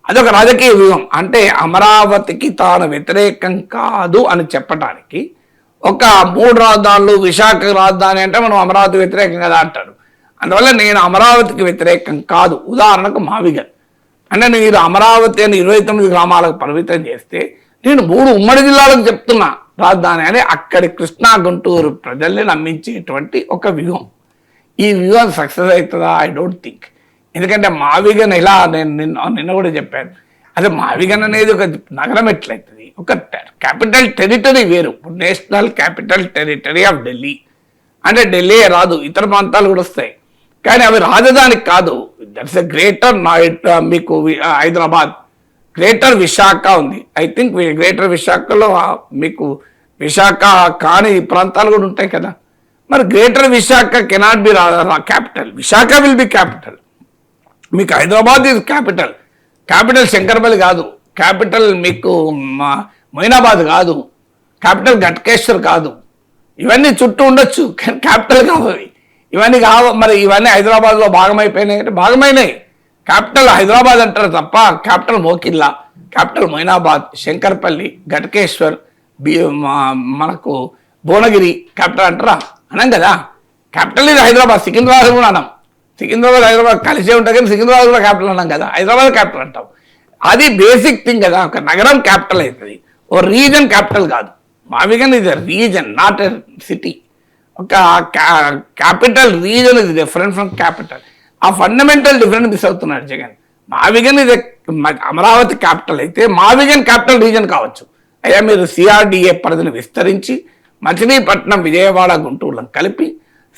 అదొక రాజకీయ వ్యూహం. అంటే అమరావతికి తాను వ్యతిరేకం కాదు అని చెప్పడానికి ఒక 3 రాజధానులు, విశాఖ రాజధాని అంటే మనం అమరావతి వ్యతిరేకం కదా అంటాడు. అందువల్ల నేను అమరావతికి వ్యతిరేకం కాదు. ఉదాహరణకు మావిగన్ అంటే మీరు అమరావతి అని 29 గ్రామాలకు పరిమితం చేస్తే నేను 3 ఉమ్మడి జిల్లాలకు చెప్తున్నా రాజధాని అని అక్కడి కృష్ణా, గుంటూరు ప్రజల్ని నమ్మించేటువంటి ఒక వ్యూహం. ఈ వ్యూహం సక్సెస్ అవుతుందా? I don't think. ఎందుకంటే మావిగన్ ఇలా నేను నిన్న కూడా చెప్పాను, అదే మావిగన్ అనేది ఒక నగరం ఎట్లయితుంది, ఒక క్యాపిటల్ టెరిటరీ వేరు. National capital territory of Delhi అంటే ఢిల్లీ రాదు, ఇతర ప్రాంతాలు కూడా వస్తాయి, కానీ అవి రాజధానికి కాదు. దట్స్ ఎ గ్రేటర్ మీకు హైదరాబాద్, గ్రేటర్ విశాఖ ఉంది. ఐ థింక్ గ్రేటర్ విశాఖలో మీకు విశాఖ కాని ప్రాంతాలు కూడా ఉంటాయి కదా. మరి greater Visakha cannot be capital, Visakha will be capital. మీకు Hyderabad is capital, capital Shankarpally కాదు, క్యాపిటల్ మీకు మొయినాబాద్ కాదు, క్యాపిటల్ ఘట్కేశ్వర్ కాదు. ఇవన్నీ చుట్టూ ఉండొచ్చు కానీ క్యాపిటల్ కావాలి. ఇవన్నీ మరి ఇవన్నీ హైదరాబాద్లో భాగమైపోయినాయి అంటే భాగమైనాయి. క్యాపిటల్ హైదరాబాద్ అంటారు తప్ప క్యాపిటల్ మోకిల్లా, క్యాపిటల్ మొయినాబాద్, శంకర్పల్లి, ఘట్కేశ్వర్, మనకు భువనగిరి క్యాపిటల్ అంటారా? అనం కదా. క్యాపిటల్ ఇది హైదరాబాద్. సికింద్రాబాద్ కూడా అన్నాం, సికింద్రాబాద్ హైదరాబాద్ కలిసే ఉంటాయి కానీ సికింద్రాబాద్ కూడా క్యాపిటల్ అన్నాం కదా, హైదరాబాద్ క్యాపిటల్ అంటాం. అది బేసిక్ థింగ్ కదా. ఒక నగరం క్యాపిటల్ అవుతుంది, ఓ రీజన్ క్యాపిటల్ కాదు. మావిగన్ ఇది రీజన్, నాట్ ఎ సిటీ. ఒక క్యాపిటల్ రీజన్ ఇది డిఫరెంట్ ఫ్రమ్ క్యాపిటల్. ఆ ఫండమెంటల్ డిఫరెన్స్ మిస్ అవుతున్నాడు జగన్. మావిగన్ ఇది అమరావతి క్యాపిటల్ అయితే మావిగన్ క్యాపిటల్ రీజన్ కావచ్చు. అయ్యా మీరు సిఆర్డిఏ పరిధిని విస్తరించి మచిలీపట్నం, విజయవాడ, గుంటూరులను కలిపి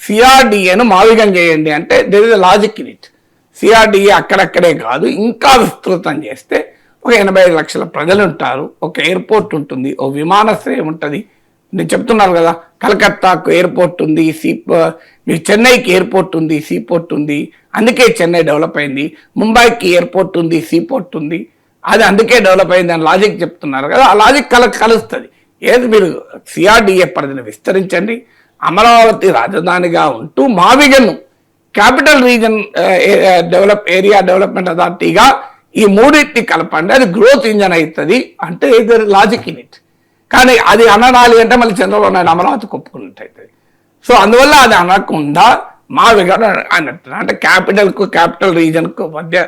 సిఆర్డిఏను మావిగన్ చేయండి అంటే there is a logic in it. CRDA అక్కడక్కడే కాదు, ఇంకా విస్తృతం చేస్తే ఒక 85 లక్షల ప్రజలు ఉంటారు, ఒక ఎయిర్పోర్ట్ ఉంటుంది, ఓ విమానాశ్రయం ఉంటుంది. నేను చెప్తున్నారు కదా, కలకత్తాకు ఎయిర్పోర్ట్ ఉంది, మీకు చెన్నైకి ఎయిర్పోర్ట్ ఉంది, సీపోర్ట్ ఉంది, అందుకే చెన్నై డెవలప్ అయింది. ముంబైకి ఎయిర్పోర్ట్ ఉంది, సీపోర్ట్ ఉంది, అది అందుకే డెవలప్ అయింది అని లాజిక్ చెప్తున్నారు కదా. ఆ లాజిక్ కలుస్తుంది. ఏది మీరు సిఆర్డిఏ పరిధిని విస్తరించండి, అమరావతి రాజధానిగా ఉంటూ మావిగన్ను క్యాపిటల్ రీజన్ ఏరియా డెవలప్మెంట్ అథారిటీగా ఈ మూడింటిని కలపండి, అది గ్రోత్ ఇంజన్ అవుతుంది అంటే ఇది లాజిక్ ఇన్ ఇట్. కానీ అది అనడాలి అంటే మళ్ళీ చంద్రబాబు నాయుడు అమరావతి ఒప్పుకున్నట్టు అవుతుంది. సో అందువల్ల అది అనకుండా మావిగన్ అన్నట్టు అంటే క్యాపిటల్ రీజన్కు మధ్య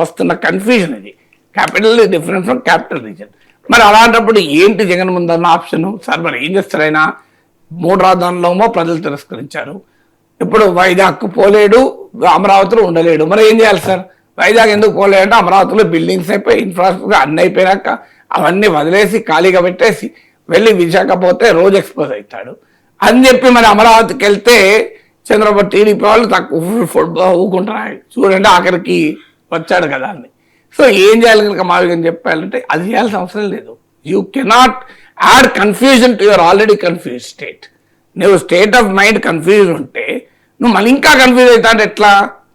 వస్తున్న కన్ఫ్యూజన్ ఇది. Capital difference from capital region. మరి అలాంటప్పుడు ఏంటి జగన్ ముందన్న ఆప్షన్? సార్ మరి ఏం చేస్తారైనా 3 రాజధానులోమో ప్రజలు తిరస్కరించారు, ఇప్పుడు వైజాగ్కు పోలేడు, అమరావతిలో ఉండలేడు, మరి ఏం చేయాలి సార్? వైజాగ్ ఎందుకు పోలేడంటే అమరావతిలో బిల్డింగ్స్ అయిపోయి ఇన్ఫ్రాస్ట్రక్చర్ అన్నీ అయిపోయాక అవన్నీ వదిలేసి ఖాళీగా పెట్టేసి వెళ్ళి విశాఖ పోతే రోజు ఎక్స్పోజ్ అవుతాడు అని చెప్పి మరి అమరావతికి వెళ్తే చంద్రబాబు టీడీపీ వాళ్ళు తక్కువ ఊకుంటున్నారు. చూడండి ఆఖరికి వచ్చాడు కదా అని. సో ఏం చేయాలి కనుక మావిగన్ చెప్పాలంటే అది చేయాల్సిన అవసరం లేదు. You cannot add confusion to your already confuse state. నువ్వు స్టేట్ ఆఫ్ మైండ్ కన్ఫ్యూజ్ ఉంటే నువ్వు మళ్ళీ ఇంకా కన్ఫ్యూజ్ అవుతాడు ఎట్లా?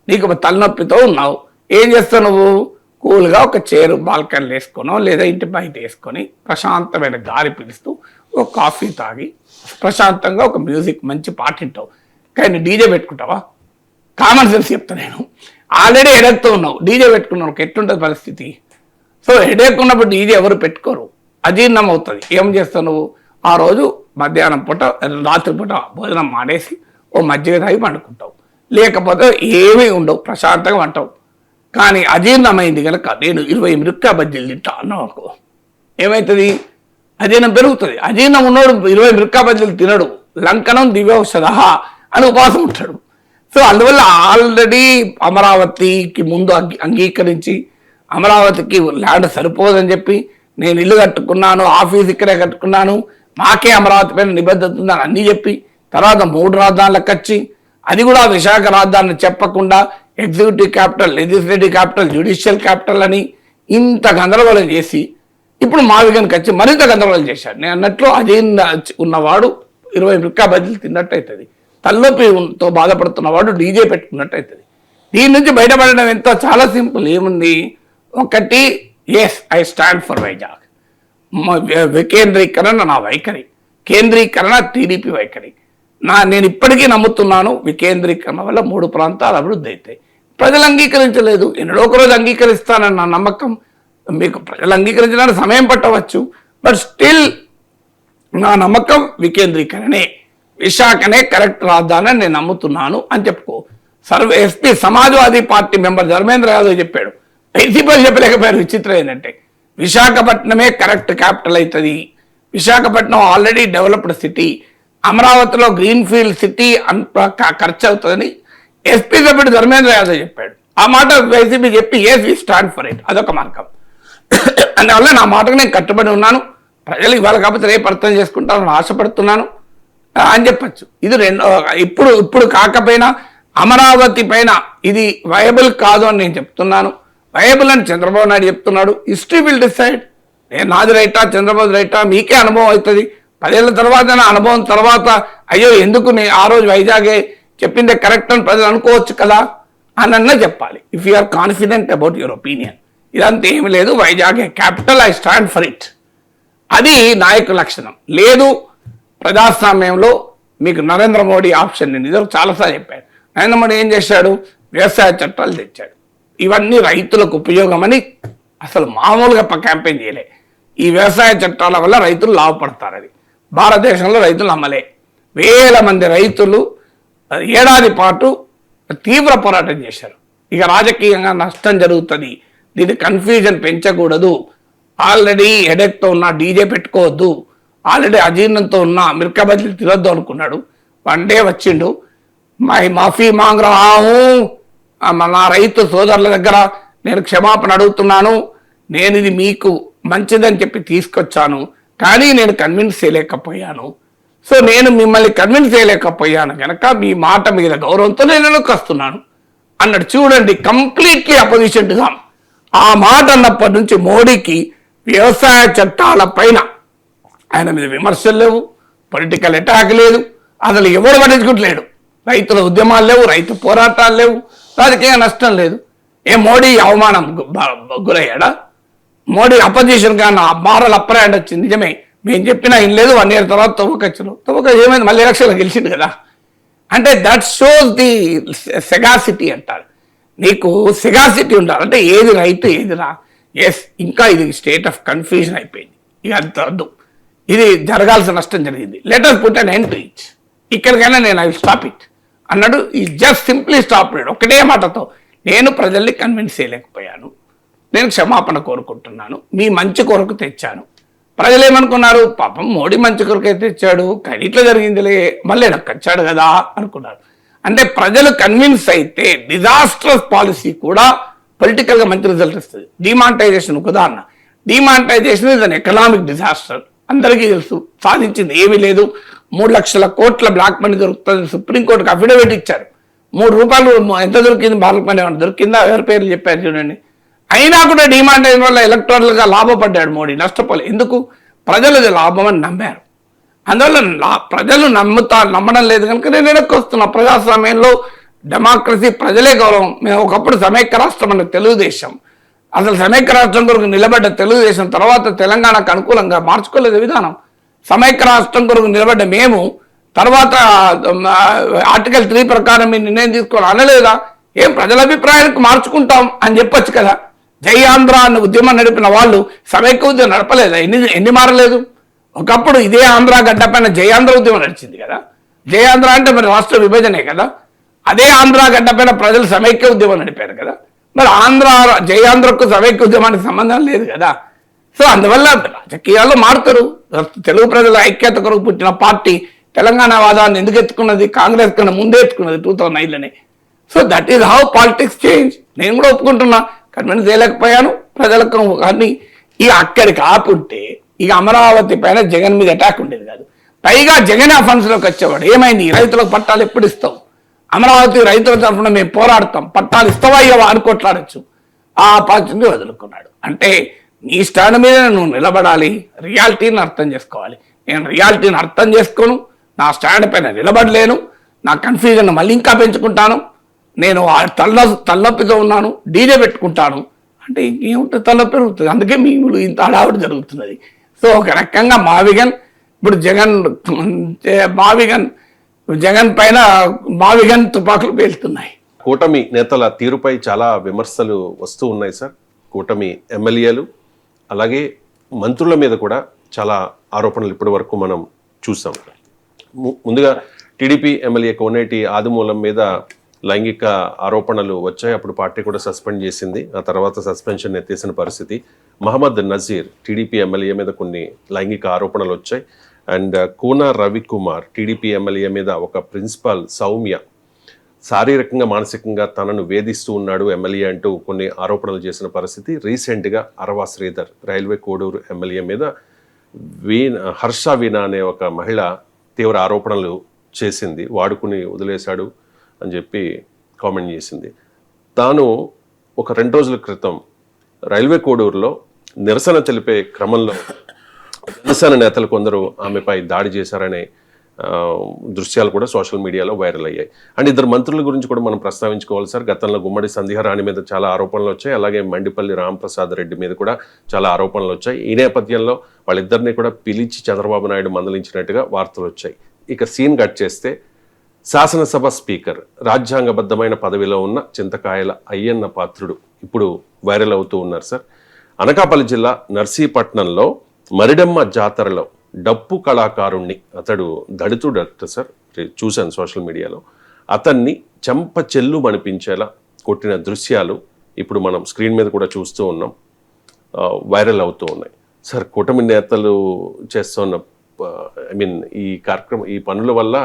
నీకు తలనొప్పితో ఉన్నావు, ఏం చేస్తావు నువ్వు? కూల్గా ఒక చైర్ బాల్కనీలు వేసుకునో లేదా ఇంటి బయట వేసుకొని ప్రశాంతమైన గాలి పీలుస్తూ ఒక కాఫీ తాగి ప్రశాంతంగా ఒక మ్యూజిక్ మంచి పాట వింటావు. కానీ డీజే పెట్టుకుంటావా? కామన్ సెన్స్ చెప్తా నేను. ఆల్రెడీ హెడేక్తో ఉన్నావు, డీజే పెట్టుకున్నావు, ఎట్లుంటుంది పరిస్థితి? సో హెడేక్ ఉన్నప్పుడు డీజే ఎవరు పెట్టుకోరు, అజీర్ణం అవుతుంది. ఏం చేస్తావు నువ్వు? ఆ రోజు మధ్యాహ్నం పూట రాత్రిపూట భోజనం మానేసి ఓ మజ్జిగ తాగి పండుకుంటావు, లేకపోతే ఏమీ ఉండవు, ప్రశాంతంగా అంటావు. కానీ అజీర్ణమైంది కనుక నేను 20 మిరపకాయ బజ్జీలు తింటా అన్నావు అనుకో, ఏమవుతుంది? అజీర్ణం పెరుగుతుంది. అజీర్ణం ఉన్నోడు 20 మిరపకాయ బజ్జీలు తినడు, లంకనం దివ్యౌషధ అని ఉపవాసం ఉంటాడు. సో అందువల్ల ఆల్రెడీ అమరావతికి ముందు అంగీకరించి అమరావతికి ల్యాండ్ సరిపోదని చెప్పి నేను ఇల్లు కట్టుకున్నాను, ఆఫీస్ ఇక్కడే కట్టుకున్నాను, మాకే అమరావతి పైన నిబద్ధత ఉందని అన్నీ చెప్పి తర్వాత 3 రాజధానులకు వచ్చి అది కూడా విశాఖ రాజధాని చెప్పకుండా executive capital, legislative capital, judicial capital అని ఇంత గందరగోళం చేసి ఇప్పుడు మావిగన్కి వచ్చి మరింత గందరగోళం చేశాడు. నేను అన్నట్లు అజీర్ణ ఉన్నవాడు 20 మిరపకాయ బజ్జీలు తిన్నట్టు అవుతుంది, తలనొప్పితో బాధపడుతున్నవాడు డీజే పెట్టుకున్నట్టు అవుతుంది. దీని నుంచి బయటపడడం ఎంతో చాలా సింపుల్. ఏముంది? ఒకటి, yes I stand for Vizag. వికేంద్రీకరణ నా వైఖరి, కేంద్రీకరణ టీడీపీ వైఖరి. నేను ఇప్పటికీ నమ్ముతున్నాను వికేంద్రీకరణ వల్ల 3 ప్రాంతాలు అభివృద్ధి అవుతాయి. ప్రజలు అంగీకరించలేదు, ఎన్నడో ఒక రోజు అంగీకరిస్తానని నా నమ్మకం. మీకు ప్రజలు అంగీకరించడానికి సమయం పట్టవచ్చు, బట్ స్టిల్ నా నమ్మకం వికేంద్రీకరణే, విశాఖనే కరెక్ట్ రాజధాని నేను నమ్ముతున్నాను అని చెప్పుకో. SP Samajwadi party member Dharmendra Yadav చెప్పాడు, వైసీపీలు చెప్పలేకపోయారు. విచిత్రం ఏంటంటే విశాఖపట్నమే కరెక్ట్ క్యాపిటల్ అవుతుంది, విశాఖపట్నం ఆల్రెడీ డెవలప్డ్ సిటీ, అమరావతిలో గ్రీన్ ఫీల్డ్ సిటీ ఖర్చు అవుతుందని ఎస్పీ సభ్యుడు ధర్మేంద్ర యాదవ్ చెప్పాడు. ఆ మాట వైసీపీ చెప్పి yes we stand for it, అదొక మార్గం. అందువల్ల నా మాటకు నేను కట్టుబడి ఉన్నాను. ప్రజలు ఇవాళ కాకపోతే రేపు అర్థం చేసుకుంటారని ఆశపడుతున్నాను అని చెప్పచ్చు. ఇది ఇప్పుడు కాకపోయినా అమరావతి పైన ఇది వయబుల్ కాదు అని నేను చెప్తున్నాను. వయబుల్ అని చంద్రబాబు నాయుడు చెప్తున్నాడు. History will decide. నేను నాది రైటా, చంద్రబాబు రైటా, మీకే అనుభవం అవుతుంది. 10 ఏళ్ళ తర్వాత నా అనుభవం తర్వాత అయ్యో ఎందుకు నేను ఆ రోజు వైజాగే చెప్పిందే కరెక్ట్ అని ప్రజలు అనుకోవచ్చు కదా అని చెప్పాలి. If you are confident about your opinion. ఇదంతా ఏమి లేదు, Vizag capital, I stand for it. అది నాయకుల లక్షణం. లేదు ప్రజాస్వామ్యంలో మీకు నరేంద్ర మోడీ ఆప్షన్, నేను ఇద్దరు చాలాసార్లు చెప్పాను. నరేంద్ర మోడీ ఏం చేశాడు? వ్యవసాయ చట్టాలు తెచ్చాడు. ఇవన్నీ రైతులకు ఉపయోగమని అసలు మామూలుగా క్యాంపెయిన్ చేయలే. ఈ వ్యవసాయ చట్టాల వల్ల రైతులు లాభపడతారని భారతదేశంలో రైతులు నమ్మలే. వేల మంది రైతులు ఏడాది పాటు తీవ్ర పోరాటం చేశారు. ఇక రాజకీయంగా నష్టం జరుగుతుంది, దీన్ని కన్ఫ్యూజన్ పెంచకూడదు, ఆల్రెడీ హెడేక్తో ఉన్న డీజే పెట్టుకోవద్దు, ఆల్రెడీ అజీర్ణంతో ఉన్న మిల్కా బజ్జీలు తినొద్దు అనుకున్నాడు. వన్ డే వచ్చిండు, మాఫీ మాంగ్ రహాహూ, నా రైతు సోదరుల దగ్గర నేను క్షమాపణ అడుగుతున్నాను, నేను ఇది మీకు మంచిదని చెప్పి తీసుకొచ్చాను, కానీ నేను కన్విన్స్ చేయలేకపోయాను. సో నేను మిమ్మల్ని కన్విన్స్ చేయలేకపోయాను కనుక మీ మాట మీద గౌరవంతో నేను వస్తున్నాను అన్నాడు. చూడండి, కంప్లీట్లీ అపోజిషన్గా ఆ మాట అన్నప్పటి నుంచి మోడీకి వ్యవసాయ చట్టాల పైన ఆయన మీద విమర్శలు లేవు, పొలిటికల్ అటాక్ లేదు, అసలు ఎవరు పట్టించుకుంటలేడు. రైతుల ఉద్యమాలు లేవు, రైతు పోరాటాలు లేవు, రాజకీయ నష్టం లేదు. మోడీ అవమానం గురయ్యాడా? మోడీ అపోజిషన్గా నా మారల్ అప్రాయండ్ వచ్చింది. నిజమే, మేము చెప్పినా ఏం లేదు. 1 year తర్వాత తవ్వక ఏమైంది, మళ్ళీ ఎలక్షన్లో గెలిచింది కదా. అంటే దట్ షోస్ ది సెగాసిటీ అంటారు. నీకు సెగాసిటీ ఉండాలి. అంటే ఏది రైతు ఏది రా, ఎస్ ఇంకా ఇది స్టేట్ ఆఫ్ కన్ఫ్యూజన్ అయిపోయింది, ఇక అంత వద్దు, ఇది జరగాల్సిన నష్టం జరిగింది, let us put an end to it. ఇక్కడికైనా నేను ఐ విల్ స్టాప్ ఇట్ అన్నాడు. ఈ జస్ట్ సింప్లీ స్టాప్ లేడు. ఒకటే మాటతో నేను ప్రజల్ని కన్విన్స్ చేయలేకపోయాను, నేను క్షమాపణ కోరుకుంటున్నాను, మీ మంచి కొరకు తెచ్చాను. ప్రజలు ఏమనుకున్నారు? పాపం మోడీ మంచి కొరకే తెచ్చాడు, కానీ ఇట్లా జరిగిందిలే, మళ్ళీ వచ్చాడు కదా అనుకున్నారు. అంటే ప్రజలు కన్విన్స్ అయితే డిజాస్ట్రస్ పాలసీ కూడా పొలిటికల్గా మంచి రిజల్ట్ ఇస్తుంది. డిమానిటైజేషన్ ఒక ఉదాహరణ. Demonetisation is an economic disaster. అందరికీ తెలుసు, సాధించింది ఏమీ లేదు. 3 లక్షల కోట్ల బ్లాక్ మనీ దొరుకుతుంది. సుప్రీంకోర్టుకి అఫిడవిట్ ఇచ్చారు. 3 రూపాయలు ఎంత దొరికింది బ్లాక్ మనీ దొరికిందా? ఎవరి పేర్లు చెప్పారు చూడండి. అయినా కూడా డిమానిటైజేషన్ వల్ల ఎలక్టోరల్గా లాభపడ్డాడు మోడీ, నష్టపోలేదు. ఎందుకు? ప్రజలది లాభం అని నమ్మారు. అందువల్ల ప్రజలు నమ్మడం లేదు కనుక నేను వెనక్కి వస్తున్నా. ప్రజాస్వామ్యంలో డెమోక్రసీ, ప్రజలే గౌరవం. మేము ఒకప్పుడు సమైక్య రాష్ట్రం అన్న తెలుగుదేశం, అసలు సమైక్య రాష్ట్రం కొరకు నిలబడ్డ తెలుగుదేశం తర్వాత తెలంగాణకు అనుకూలంగా మార్చుకోలేదు విధానం. సమైక్య రాష్ట్రం కొరకు నిలబడ్డ మేము తర్వాత ఆర్టికల్ 3 ప్రకారం మీరు నిర్ణయం తీసుకోవాలి అనలేదా? ఏం ప్రజల అభిప్రాయానికి మార్చుకుంటాం అని చెప్పొచ్చు కదా. జై ఆంధ్ర అన్న ఉద్యమం నడిపిన వాళ్ళు సమైక్య ఉద్యమం నడపలేదా? ఎన్ని మారలేదు? ఒకప్పుడు ఇదే ఆంధ్ర గడ్డ పైన జయాంధ్ర ఉద్యమం నడిచింది కదా. జయాంధ్ర అంటే మరి రాష్ట్ర విభజనే కదా. అదే ఆంధ్ర గడ్డ పైన ప్రజలు సమైక్య ఉద్యమం నడిపారు కదా. మరి జయాంధ్రకు సమైక్య ఉద్యమానికి సంబంధం లేదు కదా. సో అందువల్ల రాజకీయాల్లో మారుతారు. తెలుగు ప్రజల ఐక్యత కొరకు పుట్టిన పార్టీ తెలంగాణ వాదాన్ని ఎందుకు ఎత్తుకున్నది? కాంగ్రెస్ కన్నా ముందే ఎత్తుకున్నది 2009లోనే. So that is how politics change. నేను కూడా ఒప్పుకుంటున్నా, కన్విన్స్ చేయలేకపోయాను ప్రజలకు. కానీ ఇక అక్కడికి ఆపుంటే ఇక అమరావతి పైన జగన్ మీద అటాక్ ఉండేది కాదు. పైగా జగన్ ఆ ఫండ్స్లోకి వచ్చేవాడు. ఏమైంది? రైతులకు పట్టాలు ఎప్పుడు ఇస్తావు? అమరావతి రైతుల తరఫున మేము పోరాడతాం, పట్టాలు ఇస్తావా ఇవ్వవా అని కొట్లాడచ్చు. ఆ ఆపర్చునిటీ వదులుకున్నాడు. అంటే నీ స్టాండ్ మీద నువ్వు నిలబడాలి, రియాలిటీని అర్థం చేసుకోవాలి. నేను రియాలిటీని అర్థం చేసుకోను, నా స్టాండ్ పైన నిలబడలేను, నా కన్ఫ్యూజన్ మళ్ళీ ఇంకా పెంచుకుంటాను, నేను తలనొప్పితో ఉన్నాను, డీజే పెట్టుకుంటాను అంటే ఇంకేముంటుంది? తలనొప్పి పెరుగుతుంది. అందుకే మీకు ఇంత హడావుడి జరుగుతున్నది. సో ఒక రకంగా మావిగన్ ఇప్పుడు జగన్ పైన మావిగన్ తుపాకులు పేలుతున్నాయి. కూటమి నేతల తీరుపై చాలా విమర్శలు వస్తూ ఉన్నాయి సార్. కూటమి ఎమ్మెల్యేలు అలాగే మంత్రుల మీద కూడా చాలా ఆరోపణలు ఇప్పటి వరకు మనం చూసాం. ముందుగా టీడీపీ ఎమ్మెల్యే కోనేటి ఆదిమూలం మీద లైంగిక ఆరోపణలు వచ్చాయి. అప్పుడు పార్టీ కూడా సస్పెండ్ చేసింది. ఆ తర్వాత సస్పెన్షన్ ఎత్తేసిన పరిస్థితి. మహమ్మద్ నజీర్ టీడీపీ ఎమ్మెల్యే మీద కొన్ని లైంగిక ఆరోపణలు వచ్చాయి. And Koona Ravikumar TDP MLA మీద ఒక ప్రిన్సిపాల్ సౌమ్య శారీరకంగా మానసికంగా తనను వేధిస్తూ ఉన్నాడు ఎమ్మెల్యే అంటూ కొన్ని ఆరోపణలు చేసిన పరిస్థితి. రీసెంట్గా అరవా శ్రీధర్ రైల్వే కోడూరు ఎమ్మెల్యే మీద హర్ష వీణా అనే ఒక మహిళ తీవ్ర ఆరోపణలు చేసింది, వాడుకుని వదిలేశాడు అని చెప్పి కామెంట్ చేసింది. తాను ఒక 2 రోజుల క్రితం రైల్వే కోడూరులో నిరసన తెలిపే క్రమంలో జనసేన నేతలు కొందరు ఆమెపై దాడి చేశారనే దృశ్యాలు కూడా సోషల్ మీడియాలో వైరల్ అయ్యాయి. అండ్ 2 మంత్రుల గురించి కూడా మనం ప్రస్తావించుకోవాలి సార్. గతంలో గుమ్మడి సంధ్యారాణి మీద చాలా ఆరోపణలు వచ్చాయి, అలాగే మండిపల్లి రాంప్రసాద్ రెడ్డి మీద కూడా చాలా ఆరోపణలు వచ్చాయి. ఈ నేపథ్యంలో వాళ్ళిద్దరిని కూడా పిలిచి చంద్రబాబు నాయుడు మందలించినట్టుగా వార్తలు వచ్చాయి. ఇక సీన్ కట్ చేస్తే శాసనసభ స్పీకర్, రాజ్యాంగబద్ధమైన పదవిలో ఉన్న చింతకాయల అయ్యన్న పాత్రుడు ఇప్పుడు వైరల్ అవుతూ ఉన్నారు సార్. అనకాపల్లి జిల్లా నర్సీపట్నంలో మరిడమ్మ జాతరలో డప్పు కళాకారుణ్ణి, అతడు దళితుడు సార్, చూశాను సోషల్ మీడియాలో, అతన్ని చెంప చెల్లు మనిపించేలా కొట్టిన దృశ్యాలు ఇప్పుడు మనం స్క్రీన్ మీద కూడా చూస్తూ ఉన్నాం, వైరల్ అవుతూ ఉన్నాయి సార్. కూటమి నేతలు చేస్తున్న ఈ కార్యక్రమం, ఈ పనుల వల్ల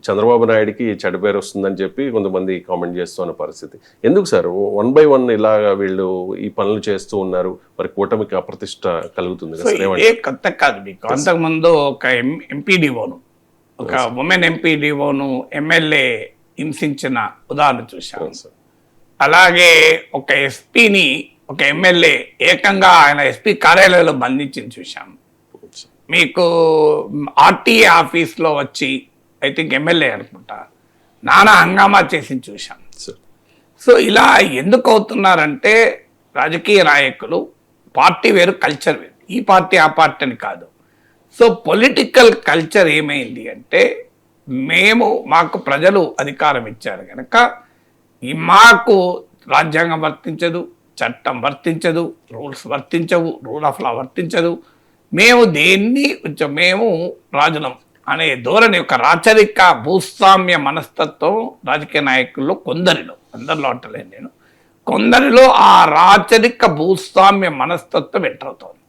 చంద్రబాబు నాయుడికి చెడ్డ పేరు వస్తుందని చెప్పి కొంతమంది కామెంట్ చేస్తున్న పరిస్థితి. ఎందుకు సార్ 1 by 1 ఇలాగా వీళ్ళు ఈ పనులు చేస్తూ ఉన్నారు? మరి కూటమికి అప్రతిష్ట కలుగుతుంది కదా? కొత్త కాదు మీకు. అంతకుముందు ఒక ఎంపీడీఓను, ఒక ఉమెన్ ఎంపీడీఓను ఎమ్మెల్యే హింసించిన ఉదాహరణ చూశాను. అలాగే ఒక ఎస్పీని ఒక ఎమ్మెల్యే ఏకంగా ఆయన ఎస్పీ కార్యాలయంలో బంధించింది చూశాము. మీకు ఆర్టీఏ ఆఫీస్లో వచ్చి, ఐ థింక్ ఎమ్మెల్యే అనుకుంటా, నానా హంగామా చేసి చూశాం. సో ఇలా ఎందుకు అవుతున్నారంటే రాజకీయ నాయకులు, పార్టీ వేరు కల్చర్ వేరు, ఈ పార్టీ ఆ పార్టీ అని కాదు. సో పొలిటికల్ కల్చర్ ఏమైంది అంటే, మాకు ప్రజలు అధికారం ఇచ్చారు కనుక మాకు రాజ్యాంగం వర్తించదు, చట్టం వర్తించదు, రూల్స్ వర్తించవు, రూల్ ఆఫ్ లా వర్తించదు, మేము రాజులం అనే ధోరణి, ఒక రాచరిక భూస్వామ్య మనస్తత్వం రాజకీయ నాయకుల్లో కొందరిలో, అందరిలో అంటలేను నేను, కొందరిలో ఆ రాచరిక భూస్వామ్య మనస్తత్వం ఎంటరవుతోంది.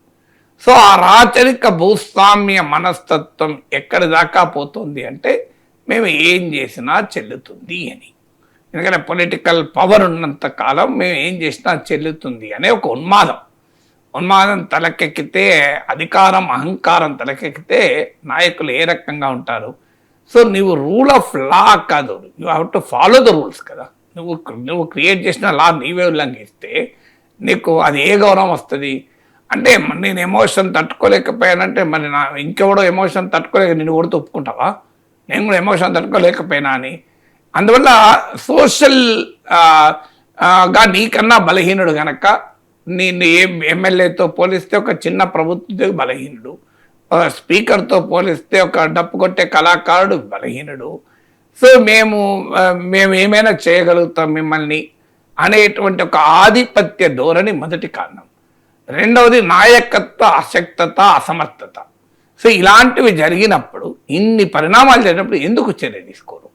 సో ఆ రాచరిక భూస్వామ్య మనస్తత్వం ఎక్కడి దాకా పోతుంది అంటే, మేము ఏం చేసినా చెల్లుతుంది అని. ఎందుకంటే పొలిటికల్ పవర్ ఉన్నంత కాలం మేము ఏం చేసినా చెల్లుతుంది అనే ఒక ఉన్మాదం తలకెక్కితే, అధికారం అహంకారం తలకెక్కితే నాయకులు ఏ రకంగా ఉంటారు? సో నువ్వు రూల్ ఆఫ్ లా కాదు, you have to follow the rules కదా. నువ్వు క్రియేట్ చేసిన లా నీవే ఉల్లంఘిస్తే నీకు అది ఏ గౌరవం వస్తుంది? అంటే నేను ఎమోషన్ తట్టుకోలేకపోయానంటే మరి ఇంకెవడో ఎమోషన్ తట్టుకోలేక నేను కూడా ఒప్పుకుంటావా? నేను కూడా ఎమోషన్ తట్టుకోలేకపోయినా అని. అందువల్ల సోషల్ గా నీకన్నా బలహీనుడు గనక, నేను ఎమ్మెల్యేతో పోలిస్తే ఒక చిన్న ప్రభుత్వ బలహీనుడు, స్పీకర్తో పోలిస్తే ఒక డప్పు కొట్టే కళాకారుడు బలహీనుడు. సో మేము ఏమైనా చేయగలుగుతాం మిమ్మల్ని అనేటువంటి ఒక ఆధిపత్య ధోరణి మొదటి కారణం. రెండవది నాయకత్వ అశక్తత, అసమర్థత. సో ఇలాంటివి జరిగినప్పుడు, ఇన్ని పరిణామాలు జరిగినప్పుడు ఎందుకు చర్య తీసుకోరు?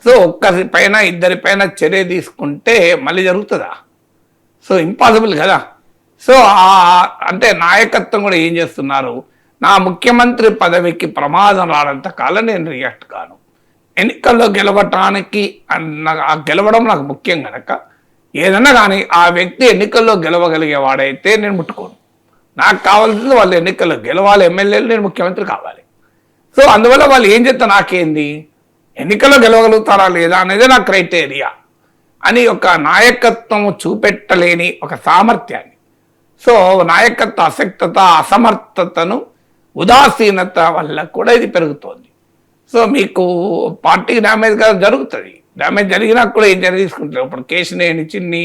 సో ఒక్కరి పైన ఇద్దరి పైన చర్య తీసుకుంటే మళ్ళీ జరుగుతుందా? సో ఇంపాసిబుల్ కదా. సో అంటే నాయకత్వం కూడా ఏం చేస్తున్నారు, నా ముఖ్యమంత్రి పదవికి ప్రమాదం రానంత కాలం నేను రియాక్ట్ కాను. ఎన్నికల్లో గెలవటానికి గెలవడం నాకు ముఖ్యం కనుక ఏదన్నా కానీ ఆ వ్యక్తి ఎన్నికల్లో గెలవగలిగేవాడైతే నేను ముట్టుకోను. నాకు కావాల్సింది వాళ్ళు ఎన్నికల్లో గెలవాలి, ఎమ్మెల్యేలు, నేను ముఖ్యమంత్రి కావాలి. సో అందువల్ల వాళ్ళు ఏం చేస్తారు, నాకేంది, ఎన్నికల్లో గెలవగలుగుతారా లేదా అనేది నా క్రైటీరియా అని ఒక నాయకత్వం చూపెట్టలేని ఒక సామర్థ్యాన్ని, సో నాయకత్వ అశక్తత, అసమర్థతను, ఉదాసీనత వల్ల కూడా ఇది పెరుగుతోంది. సో మీకు పార్టీకి డ్యామేజ్ కాదు, జరుగుతుంది. డ్యామేజ్ జరిగినా కూడా ఏం చర్య తీసుకుంటారు? ఇప్పుడు కేశినేని చిన్ని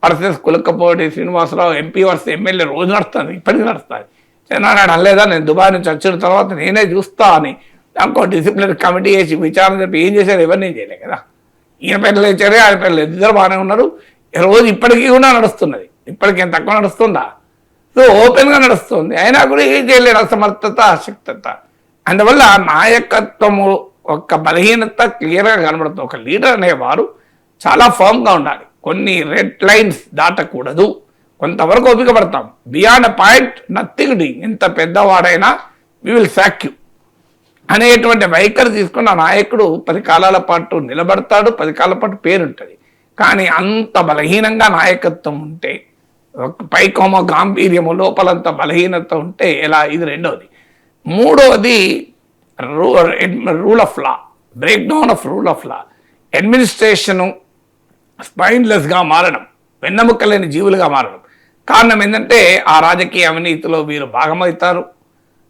వర్సెస్ కులకపోటి శ్రీనివాసరావు ఎంపీ వర్సెస్ ఎమ్మెల్యే రోజు నడుస్తుంది, ఇప్పటికీ నడుస్తుంది. చంద్రబాబు అనలేదా, నేను దుబాయ్ నుంచి వచ్చిన తర్వాత నేనే చూస్తా అని దానికో డిసిప్లినరీ కమిటీ వేసి విచారణ చెప్పి ఏం చేశారు? ఎవరిని ఏం చేయలే కదా. ఈయన పేర్లు ఇచ్చారు, ఆయన పేర్లు ఇద్దరు బాగానే ఉన్నారు. రోజు ఇప్పటికీ కూడా నడుస్తున్నది, ఇప్పటికి ఏం తక్కువ నడుస్తుందా? సో ఓపెన్గా నడుస్తుంది, అయినా కూడా ఏం చేయలేరు, అసమర్థత, అశక్తత. అందువల్ల నాయకత్వము ఒక బలహీనత క్లియర్గా కనబడుతుంది. ఒక లీడర్ అనేవారు చాలా ఫర్మ్గా ఉండాలి, కొన్ని రెడ్ లైన్స్ దాటకూడదు, కొంతవరకు ఓపిక పడతాం. Beyond point nothing doing. ఎంత పెద్దవాడైనా వి విల్ సాక్ యూ. అనేటువంటి వైఖరి తీసుకున్న నాయకుడు 10 కాలాల పాటు నిలబడతాడు, 10 కాలాల పాటు పేరుంటుంది. కానీ అంత బలహీనంగా నాయకత్వం ఉంటే, పైకోమో గాంభీర్యము లోపలంత బలహీనత ఉంటే ఎలా? ఇది రెండవది. మూడవది rule of law, break down of rule of law. Administration స్పైన్లెస్గా మారడం, వెన్నెముక లేని జీవులుగా మారడం. కారణం ఏంటంటే ఆ రాజకీయ అవినీతిలో వీరు భాగమవుతారు,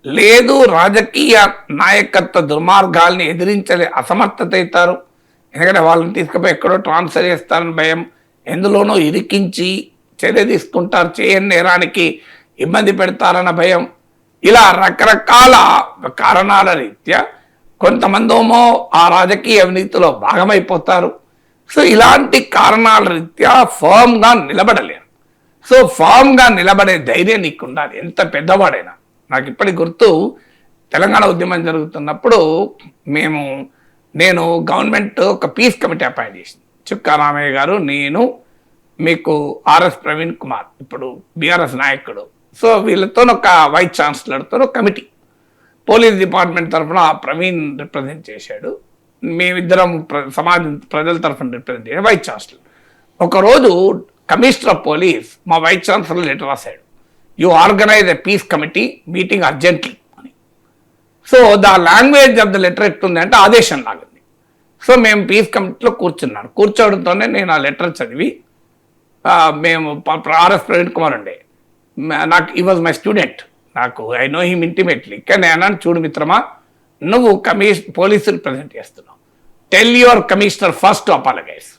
లేదు రాజకీయ నాయకత్వ దుర్మార్గాల్ని ఎదిరించలే అసమర్థత అవుతారు. ఎందుకంటే వాళ్ళని తీసుకుపోయి ఎక్కడో ట్రాన్స్ఫర్ చేస్తారని భయం, ఎందులోనో ఇరికించి చర్య తీసుకుంటారు, చేయని నేరానికి ఇబ్బంది పెడతారన్న భయం. ఇలా రకరకాల కారణాల రీత్యా కొంతమందేమో ఆ రాజకీయ అవినీతిలో భాగమైపోతారు. సో ఇలాంటి కారణాల రీత్యా ఫర్మ్గా నిలబడలేరు. సో ఫర్మ్గా నిలబడే ధైర్యం నీకు ఉండాలి, ఎంత పెద్దవాడైనా. నాకు ఇప్పటికి గుర్తు, తెలంగాణ ఉద్యమం జరుగుతున్నప్పుడు నేను గవర్నమెంట్ ఒక పీస్ కమిటీ అపాయింట్ చేసింది. చుక్కా రామయ్య గారు, నేను, మీకు ఆర్ఎస్ ప్రవీణ్ కుమార్, ఇప్పుడు బీఆర్ఎస్ నాయకుడు. సో వీళ్ళతో ఒక వైస్ ఛాన్సలర్తో ఒక కమిటీ, పోలీస్ డిపార్ట్మెంట్ తరఫున ప్రవీణ్ రిప్రజెంట్ చేశాడు, మేమిద్దరం ప్రజల తరఫున రిప్రజెంట్ చేశాడు వైస్ ఛాన్సలర్. ఒకరోజు కమిషనర్ ఆఫ్ పోలీస్ మా వైస్ ఛాన్సలర్ లెటర్ రాశాడు, you organise a peace committee meeting urgently అని. So the language of the letter ఎట్లుంది అంటే ఆదేశం లాగింది. సో మేము పీస్ కమిటీలో కూర్చోవడంతోనే నేను ఆ లెటర్ చదివి, మేము ఆర్ఎస్ ప్రవీణ్ కుమార్ ఉండే, నాకు ఈ వాజ్ మై స్టూడెంట్, నాకు ఐ నో హిమ్ ఇంటిమేట్లీ. కానీ నేను అన్నాను, చూడు మిత్రమా, నువ్వు పోలీసులు ప్రజెంట్ చేస్తున్నావు, tell your commissioner first to apologise,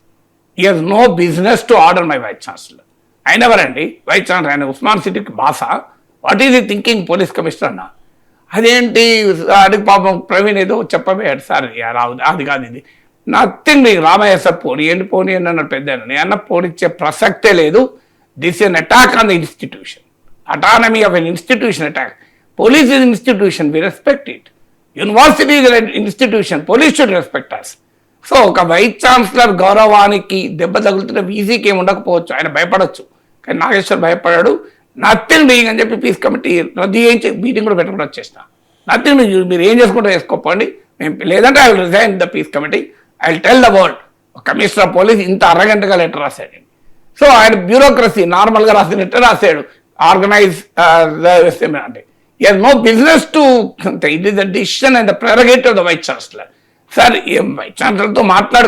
he has no business to order my vice chancellor. ఆయన ఎవరండి? వైస్ ఛాన్సలర్, ఆయన ఉస్మాన్ సిటీకి బాసా, what is he thinking police commissioner అన్న? అదేంటి అడిగి పాపం ప్రవీణ్ ఏదో చెప్పబోయాడు, సార్ అది కాదు ఇది నథింగ్, మీకు రామయ్య సార్ పోనీ అని అన్నాడు పెద్ద. నేను అన్న పోనిచ్చే ప్రసక్తే లేదు, this is an attack on the institution, autonomy of an institution attack. Police is institution, we respect it. University is an institution, police should respect us. So ఒక వైస్ ఛాన్సలర్ గౌరవానికి దెబ్బ తగులుతున్న వీసీకి ఏమి ఉండకపోవచ్చు, ఆయన భయపడవచ్చు, కానీ నాగేశ్వర్ భయపడాడు. నథింగ్ డూయింగ్ అని చెప్పి peace committee రద్దు చేయించి మీటింగ్ కూడా పెట్టకుండా వచ్చేసిన. నథింగ్, మీరు ఏం చేసుకుంటూ వేసుకోపోండి, లేదంటే I will resign the peace committee, I will tell the world. Commissioner of police ఇంత అరగంటగా లెటర్ రాశాడు. సో ఆయన బ్యూరోక్రసీ నార్మల్గా రాసిన లెటర్ రాశాడు, ఆర్గనైజ్ అంటే he has no business to, it is the decision and the prerogative of the vice chancellor. Sir vice ఛాన్సలర్తో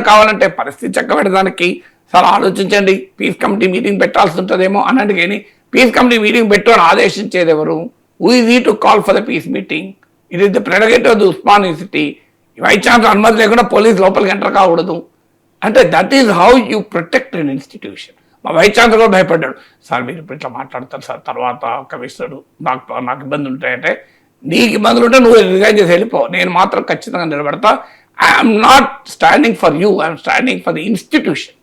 కావాలంటే పరిస్థితి చక్కబెట్టడానికి సార్ ఆలోచించండి, పీస్ కమిటీ మీటింగ్ పెట్టాల్సి ఉంటుందేమో అన్నట్టు. కానీ పీస్ కమిటీ మీటింగ్ పెట్టు అని ఆదేశించేది ఎవరు? Who is he to call for the peace meeting? It is the prerogative of the Osman university. Vice chancellor అనుమతి లేకుండా పోలీస్ లోపలికి ఎంటర్ కాకూడదు అంటే that is how you protect an institution. మా వైస్ ఛాన్సలర్ కూడా భయపడ్డాడు, సార్ మీరు ఇప్పుడు ఇట్లా మాట్లాడతారు సార్, తర్వాత కమిషనర్ నాకు ఇబ్బందులు ఉంటాయంటే, నీకు ఇబ్బందులు ఉంటే నువ్వు రిజైన్ చేసి వెళ్ళిపో, నేను మాత్రం ఖచ్చితంగా నిలబడతా, I'm not standing for you, I'm standing for the institution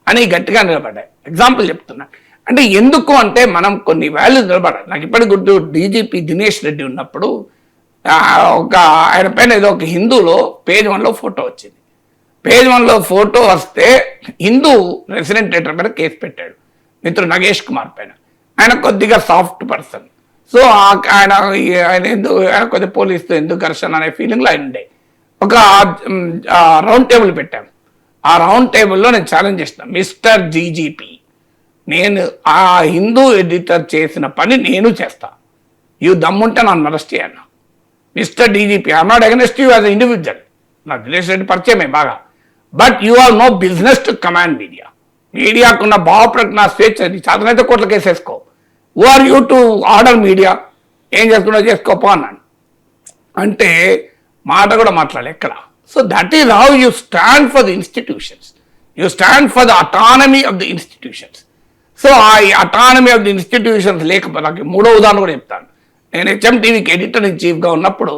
అని గట్టిగా నిలబడ్డాయి. ఎగ్జాంపుల్ చెప్తున్నా అంటే ఎందుకు అంటే మనం కొన్ని వాల్యూస్ నిలబడాలి. నాకు ఇప్పటికి గుర్తు, డీజీపీ దినేష్ రెడ్డి ఉన్నప్పుడు ఆయన పైన ఏదో ఒక హిందూలో పేజ్ 1లో ఫోటో వచ్చింది. పేజ్ 1లో ఫోటో వస్తే హిందూ రెసిడెంట్ లెటర్ పైన కేసు పెట్టాడు మిత్రుడు నగేష్ కుమార్ పైన. ఆయన కొద్దిగా సాఫ్ట్ పర్సన్, సో ఆయన కొద్దిగా పోలీసుతో ఎందుకు ఘర్షణ అనే ఫీలింగ్లో ఆయన ఉండే. ఒక రౌండ్ టేబుల్ పెట్టాం. ఆ రౌండ్ టేబుల్లో నేను ఛాలెంజ్ చేసిన, మిస్టర్ జీజీపీ, నేను ఆ హిందూ ఎడిటర్ చేసిన పని నేను చేస్తా, యూ దమ్ముంటే నన్ను అరెస్ట్ చేయను. Mister DGP, I'm not against you as a individual, నాకు దినేష్ రెడ్డి పరిచయమే బాగా, but you have no business to command media. మీడియాకున్న భావప్రజ్ఞ స్వేచ్ఛ, నీ చేతనైతే కోట్ల కేసేసుకో, who are you to order media, ఏం చేసుకున్నా చేసుకోపో అన్నాను. అంటే మాట కూడా మాట్లాడాలి ఎక్కడ. So that is how you stand for the institutions, you stand for the autonomy of the institutions. So ఆ అటానమీ ఆఫ్ ది ఇన్స్టిట్యూషన్స్ లేకపోతే, నాకు మూడో ఉదాహరణ కూడా చెప్తాను. నేను HMTVకి ఎడిటర్ ఇన్ చీఫ్గా ఉన్నప్పుడు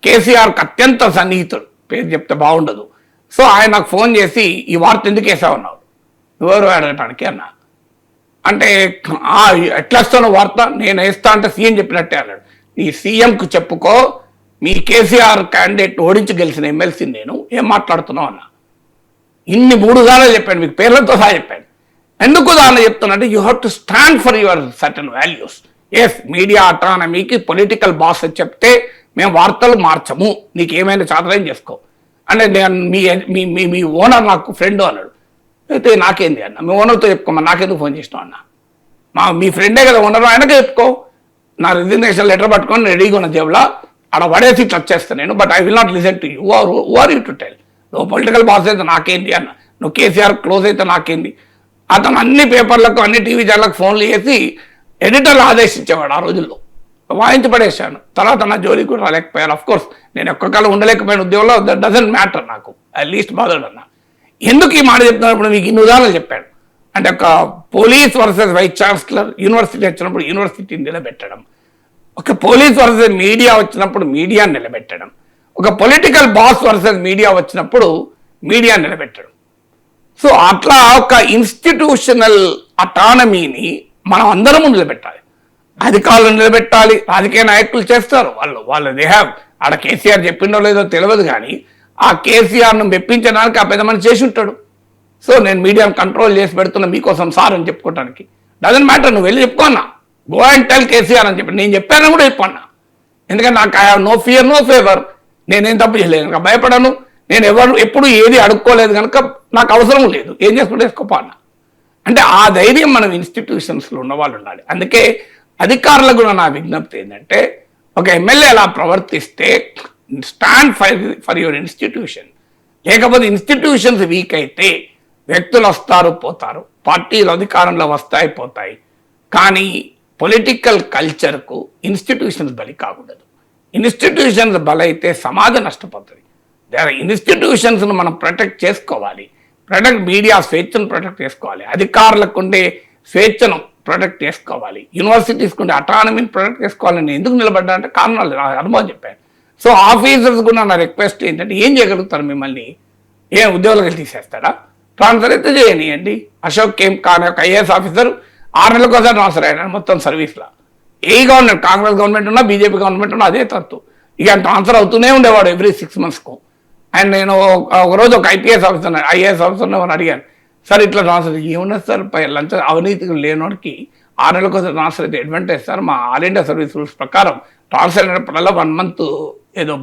కేసీఆర్కి అత్యంత సన్నిహితుడు, పేరు చెప్తే బాగుండదు. సో ఆయన నాకు ఫోన్ చేసి, ఈ వార్త ఎందుకు వేసామన్నాడు, ఎవరు అడగటానికి అన్నా. అంటే ఎట్లా వస్తానో వార్త, నేను వేస్తా అంటే సీఎం చెప్పినట్టే అన్నాడు. నీ సీఎంకు చెప్పుకో, మీ కేసీఆర్ క్యాండిడేట్ ఓడించి గెలిచిన ఎమ్మెల్సీ నేను, ఏం మాట్లాడుతున్నావు అన్న. ఇన్ని 3 ఉదాహరణలు చెప్పాను, మీకు పేర్లతో సహా చెప్పాను. ఎందుకు ఉదాహరణ చెప్తున్నా అంటే, you have to stand for your certain values. Yes, media అటానమీకి పొలిటికల్ బాస్ చెప్తే మేము వార్తలు మార్చము, నీకు ఏమైనా చాతరేం చేసుకో అంటే నేను మీ ఓనర్ నాకు ఫ్రెండ్ అన్నాడు. అయితే నాకేంది అన్న, మీ ఓనర్తో చెప్పుకోమా, నాకెందుకు ఫోన్ చేసినావు అన్న, మీ ఫ్రెండే కదా ఓనర్, ఆయనకే చెప్పుకో, నా రిజిగ్నేషన్ లెటర్ పట్టుకొని రెడీగా ఉన్న జేబులో ఆడ పడేసి ఇట్లా వచ్చేస్తాను నేను, but I will not listen to you are you to tell. నువ్వు పొలిటికల్ బాస్ అయితే నాకేంటి అన్న, నువ్వు కేసీఆర్ క్లోజ్ అయితే నాకేంది. అతను అన్ని పేపర్లకు అన్ని టీవీ ఛానళ్ళకు ఫోన్లు చేసి ఎడిటర్లు ఆదేశించేవాడు. ఆ రోజుల్లో వాయించి పడేశాను. తర్వాత నా జోలికి కూడా రాలేకపోయారు. అఫ్ కోర్స్ నేను ఒక్కకాలం ఉండలేకపోయిన ఉద్యోగంలో దట్ డజంట్ మ్యాటర్, నాకు లీస్ట్ బాధడు అన్న. ఎందుకు ఈ మాట చెప్తున్నప్పుడు మీకు ఇన్ని ఉదాహరణలు చెప్పాడు అంటే, ఒక police versus vice chancellor university వచ్చినప్పుడు యూనివర్సిటీని నిలబెట్టడం, ఒక పోలీస్ వర్సెస్ మీడియా వచ్చినప్పుడు మీడియాని నిలబెట్టడం, ఒక పొలిటికల్ బాస్ వర్సెస్ మీడియా వచ్చినప్పుడు మీడియాని నిలబెట్టడం. సో అట్లా ఒక ఇన్స్టిట్యూషనల్ అటానమీని మనం అందరం నిలబెట్టాలి. అధికారులు నిలబెట్టాలి, రాజకీయ నాయకులు చేస్తారు, వాళ్ళు దే హ్యావ్, ఆడ కేసీఆర్ చెప్పిండో లేదో తెలియదు కానీ ఆ కేసీఆర్ను మెప్పించడానికి ఆ పెద్ద మనిషి చేసి ఉంటాడు. సో నేను మీడియాను కంట్రోల్ చేసి పెడుతున్నా మీకోసం సార్ అని చెప్పుకోవడానికి. డజంట్ మ్యాటర్, నువ్వు వెళ్ళి చెప్పుకున్నా, గో అండ్ టెల్ కేసీఆర్ అని చెప్పి నేను చెప్పాను కూడా చెప్పన్నా. ఎందుకంటే నాకు I have no fear no favour, నేనేం తప్పు చేయలేదు కనుక భయపడను, నేను ఎప్పుడు ఏది అడుక్కోలేదు కనుక నాకు అవసరం లేదు, ఏం చేసుకుంటే వేసుకోపా అన్న. అంటే ఆ ధైర్యం మనం ఇన్స్టిట్యూషన్స్లో ఉన్న వాళ్ళు ఉండాలి. అందుకే అధికారులకు కూడా నా విజ్ఞప్తి ఏంటంటే, ఒక ఎమ్మెల్యే అలా ప్రవర్తిస్తే స్టాండ్ ఫర్ యువర్ ఇన్స్టిట్యూషన్. లేకపోతే ఇన్స్టిట్యూషన్స్ వీక్ అయితే వ్యక్తులు వస్తారు పోతారు, పార్టీలు అధికారంలో వస్తాయి పోతాయి, కానీ పొలిటికల్ కల్చర్కు ఇన్స్టిట్యూషన్స్ బలి కాకూడదు. ఇన్స్టిట్యూషన్స్ బలైతే సమాజం నష్టపోతుంది. ఇన్స్టిట్యూషన్స్ను మనం ప్రొటెక్ట్ చేసుకోవాలి, మీడియా స్వేచ్ఛను ప్రొటెక్ట్ చేసుకోవాలి, అధికారులకు ఉండే స్వేచ్ఛను ప్రొటెక్ట్ చేసుకోవాలి, యూనివర్సిటీస్కి ఉండే అటానమీని ప్రొటెక్ట్ చేసుకోవాలని నేను ఎందుకు నిలబడ్డా అంటే కారణాలు నా అనుభవం చెప్పాను. సో ఆఫీసర్స్ కూడా నా రిక్వెస్ట్ ఏంటంటే, ఏం చేయగలుగుతారు మిమ్మల్ని, ఏం ఉద్యోగాలు తీసేస్తాడా, ట్రాన్స్ఫర్ అయితే చేయనియండి. అశోక్ కేమ్ ఖాన్ ఒక ఐఏఎస్ ఆఫీసర్ 6 నెలలకు ఒకసారి ట్రాన్స్ఫర్ అయ్యాడు మొత్తం సర్వీస్లో. ఏ గవర్నమెంట్, కాంగ్రెస్ గవర్నమెంట్ ఉన్నా బీజేపీ గవర్నమెంట్ ఉన్నా అదే తత్తు, ఇక ట్రాన్స్ఫర్ అవుతూనే ఉండేవాడు ఎవ్రీ 6 monthsకు. అండ్ నేను ఒకరోజు ఒక ఐఏఎస్ ఆఫీసర్ని అడిగాను, సార్ ఇట్లా ట్రాన్స్ఫర్ ఏమున్నది సార్, లంచ అవినీతికి లేనోడికి 6 నెలలకు ఒకసారి ట్రాన్స్ఫర్ అయితే అడ్వాంటేజ్ సార్, మా ఆల్ ఇండియా సర్వీస్ రూల్స్ ప్రకారం ట్రాన్స్ఫర్ అయినప్పుడల్లా 1 month ఏదో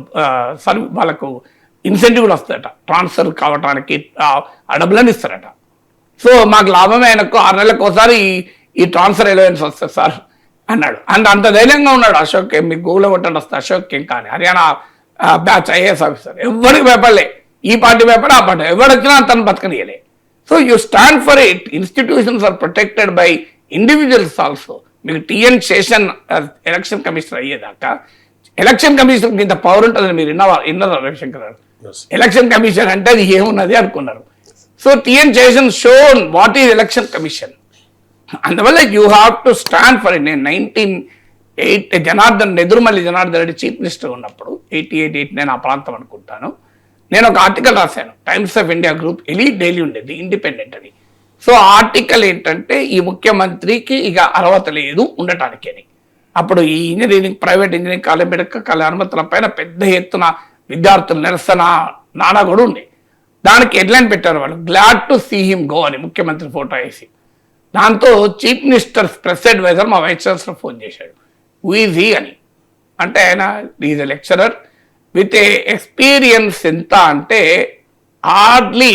వాళ్ళకు ఇన్సెంటివ్ కూడా వస్తాయట, ట్రాన్స్ఫర్ కావటానికి ఆ డబ్బులని ఇస్తారట. సో మాకు లాభమే, ఆయనకు 6 నెలలకు ఒకసారి ఈ ట్రాన్స్ఫర్ ఎలవెన్స్ వస్తుంది సార్ అన్నాడు. అంత ధైర్యంగా ఉన్నాడు అశోక్ కేమ్. మీకు గూగుల్లో కొట్టండి వస్తే అశోక్ కేమ్ కానీ హర్యానా బ్యాచ్ ఐఏఎస్ ఆఫీసర్. ఎవరికి భయపడలే, ఈ పార్టీ భయపడే ఆ పార్టీ, ఎవరు వచ్చినా తను బతకనియలే. So you stand for it. Institutions are protected by individuals also. మీకు టిఎన్ శేషన్ ఎలక్షన్ కమిషనర్ అయ్యేదాకా ఎలక్షన్ కమిషన్ ఇంత పవర్ ఉంటుందని మీరు విన్నారా రవిశంకర్ గారు? ఎలక్షన్ కమిషన్ అంటే అది ఏమున్నది అనుకున్నారు. So TN Seshan shown what is election commission. అందువల్ల you have to stand for it. నేను 1988 నెదురుమల్లి జనార్దన్ రెడ్డి చీఫ్ మినిస్టర్ ఉన్నప్పుడు 88-89 ఆ ప్రాంతం అనుకుంటాను, నేను ఒక ఆర్టికల్ రాశాను. Times of India group elite daily ఉండేది, ఇండిపెండెంట్ అని. సో ఆర్టికల్ ఏంటంటే, ఈ ముఖ్యమంత్రికి ఇక అర్హత లేదు ఉండటానికి అని. అప్పుడు ఈ ప్రైవేట్ ఇంజనీరింగ్ కాలేజ్ మెడికల్ అనుమతుల పైన పెద్ద ఎత్తున విద్యార్థుల నిరసన నానా కూడా ఉంది. దానికి హెడ్లైన్ పెట్టారు వాళ్ళు, glad to see him go అని, ముఖ్యమంత్రి ఫోటో వేసి. దాంతో చీఫ్ మినిస్టర్ ప్రెస్ అడ్వైజర్ మా వైస్ ఛాన్సలర్ ఫోన్ చేశాడు, హూ ఈజ్ హీ అని. అంటే ఆయన is a lecturer with a experience ఎంత అంటే హార్డ్లీ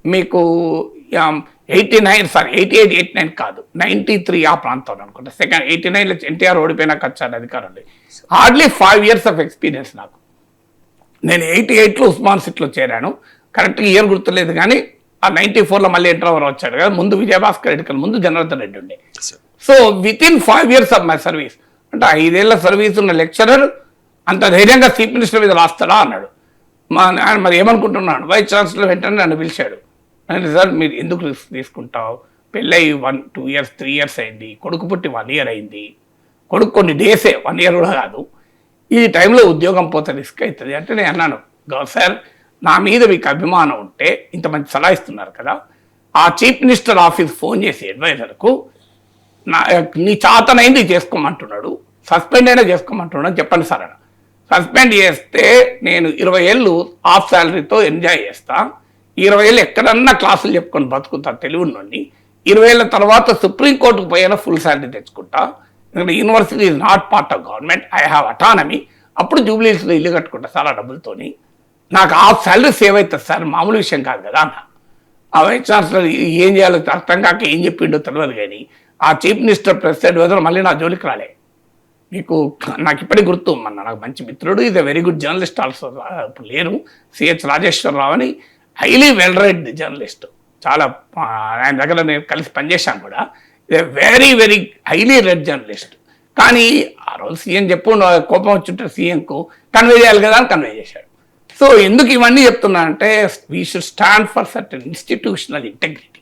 మీకు 88-89 కాదు, 93 ఆ ప్రాంతం అనుకుంటా. 89లో ఎన్టీఆర్ ఓడిపోయినాక వచ్చాడు అధికారంలో. హార్డ్లీ 5 years ఆఫ్ ఎక్స్పీరియన్స్ నాకు. నేను 88లో ఉస్మాన్ సిట్లో చేరాను, కరెక్ట్గా ఇయర్ గుర్తులేదు కానీ ఆ 94లో మళ్ళీ ఇంటర్వర్ వచ్చాడు కదా. ముందు విజయభాస్కర్ రెడ్డి కన్నా ముందు జనార్దన్ రెడ్డి ఉండే. So within 5 years of my service, అంటే 5 ఏళ్ల సర్వీస్ ఉన్న లెక్చరర్ అంత ధైర్యంగా చీఫ్ మినిస్టర్ మీద రాస్తాడా అన్నాడు. ఆయన మరి ఏమనుకుంటున్నాడు, వైస్ ఛాన్సలర్ వెంటనే నన్ను పిలిచాడు. అంటే సార్ మీరు ఎందుకు రిస్క్ తీసుకుంటావు, పెళ్ళై 1-2 years 3 years అయింది, కొడుకు పుట్టి 1 year అయింది, కొడుకు కొన్ని డేసే 1 year కూడా కాదు, ఈ టైంలో ఉద్యోగం పోతే రిస్క్ అవుతుంది అంటే నేను అన్నాను, సార్ నా మీద మీకు అభిమానం ఉంటే ఇంత మంచి సలహా ఇస్తున్నారు కదా, ఆ చీఫ్ మినిస్టర్ ఆఫీస్ ఫోన్ చేసి అడ్వైజర్కు నీ చాతనైంది చేసుకోమంటున్నాడు, సస్పెండ్ అయినా చేసుకోమంటున్నాడు అని చెప్పండి సార్ అన్న. సస్పెండ్ చేస్తే నేను 20 ఏళ్ళు హాఫ్ శాలరీతో ఎంజాయ్ చేస్తా, 20 ఏళ్ళు ఎక్కడన్నా క్లాసులు చెప్పుకొని బతుకుతా తెలివి నుండి, 20 ఏళ్ళ తర్వాత సుప్రీంకోర్టుకు పోయినా ఫుల్ శాలరీ తెచ్చుకుంటా. ఎందుకంటే university is not part of government, I have autonomy. అప్పుడు జూబ్లీహిల్స్లో ఇల్లు కట్టుకుంటా చాలా డబ్బులతోని. నాకు ఆ శాలరీ సేవ్ అవుతుంది సార్, మామూలు విషయం కాదు కదా అన్న. ఆ వైస్ ఛాన్సలర్ ఏం చేయాలో అర్థం కాక ఏం చెప్పిండో తెలియదు, కానీ ఆ చీఫ్ మినిస్టర్ ప్రెసిడెంట్ వదిలి మళ్ళీ నా జోలికి రాలే. మీకు నాకు ఇప్పటికి గుర్తు, నాకు మంచి మిత్రుడు, ఇది వెరీ గుడ్ జర్నలిస్ట్ ఆల్సో, ఇప్పుడు లేరు, సిహెచ్ రాజేశ్వరరావు అని, హైలీ వెల్ రెడ్ జర్నలిస్ట్. చాలా ఆయన దగ్గర నేను కలిసి పనిచేశాను కూడా. Very very highly red journalist. కానీ ఆ రోజు సీఎం కోపం వచ్చుంటారు సీఎంకు, కన్వే చేయాలి కదా అని కన్వే చేశాడు. సో ఎందుకు ఇవన్నీ చెప్తున్నానంటే, we should stand for certain institutional integrity.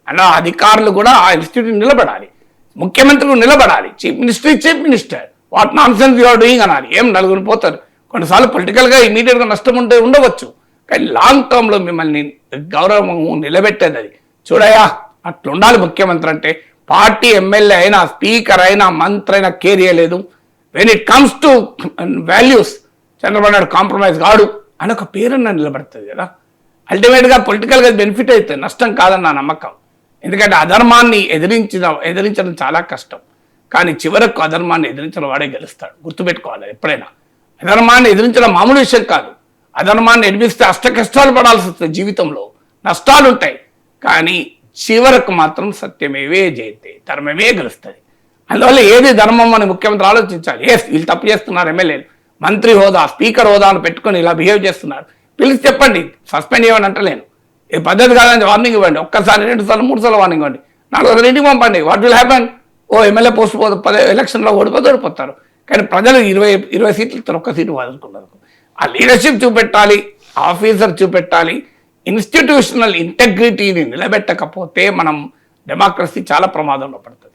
అలా అధికారులు కూడా ఆ ఇన్స్టిట్యూట్ నిలబడాలి, ముఖ్యమంత్రులు నిలబడాలి, chief minister what nonsense you are doing అనాలి. ఏం నలుగురు పోతారు, కొన్నిసార్లు పొలిటికల్గా ఇమీడియట్గా నష్టం ఉండవచ్చు, కానీ లాంగ్ టర్మ్లో మిమ్మల్ని గౌరవం నిలబెట్టేది అది. చూడయా, అట్లా ఉండాలి ముఖ్యమంత్రి అంటే. పార్టీ ఎమ్మెల్యే అయినా, స్పీకర్ అయినా, మంత్రి అయినా కేర్ చేయలేదు. When it comes to values, Chandrababu Naidu compromise కాడు అని ఒక పేరున్న నిలబడుతుంది కదా. అల్టిమేట్గా పొలిటికల్గా బెనిఫిట్ అవుతుంది, నష్టం కాదని నా నమ్మకం. ఎందుకంటే అధర్మాన్ని ఎదిరించడం చాలా కష్టం, కానీ చివరకు అధర్మాన్ని ఎదిరించిన వాడే గెలుస్తాడు. గుర్తుపెట్టుకోవాలి ఎప్పుడైనా. అధర్మాన్ని ఎదిరించడం మామూలు విషయం కాదు. అధర్మాన్ని ఎదిరిస్తే అష్ట కష్టాలు పడాల్సి వస్తుంది, జీవితంలో నష్టాలు ఉంటాయి, కానీ చివరకు మాత్రం సత్యమేవే జయతే, ధర్మమే గెలుస్తుంది. అందువల్ల ఏది ధర్మం అని ముఖ్యమంత్రి ఆలోచించాలి. వీళ్ళు తప్పు చేస్తున్నారు, ఎమ్మెల్యేలు మంత్రి హోదా, స్పీకర్ హోదాను పెట్టుకొని ఇలా బిహేవ్ చేస్తున్నారు, పిలిచి చెప్పండి, సస్పెండ్ చేయమని అంటలేను, ఇది పద్ధతి కాదని వార్నింగ్ ఇవ్వండి. ఒక్కసారి 2 సార్లు 3 సార్లు వార్నింగ్ ఇవ్వండి, 4 ఇంటికి పంపండి. What will happen? MLA post 10 ఎలక్షన్లో ఓడిపోతారు, కానీ ప్రజలు 20 సీట్లు ఇస్తారు, 1 సీటు వదులుకున్నారు. ఆ లీడర్షిప్ చూపెట్టాలి, ఆఫీసర్ చూపెట్టాలి. ఇన్స్టిట్యూషనల్ ఇంటెగ్రిటీని నిలబెట్టకపోతే మనం డెమోక్రసీ చాలా ప్రమాదంలో పడుతుంది.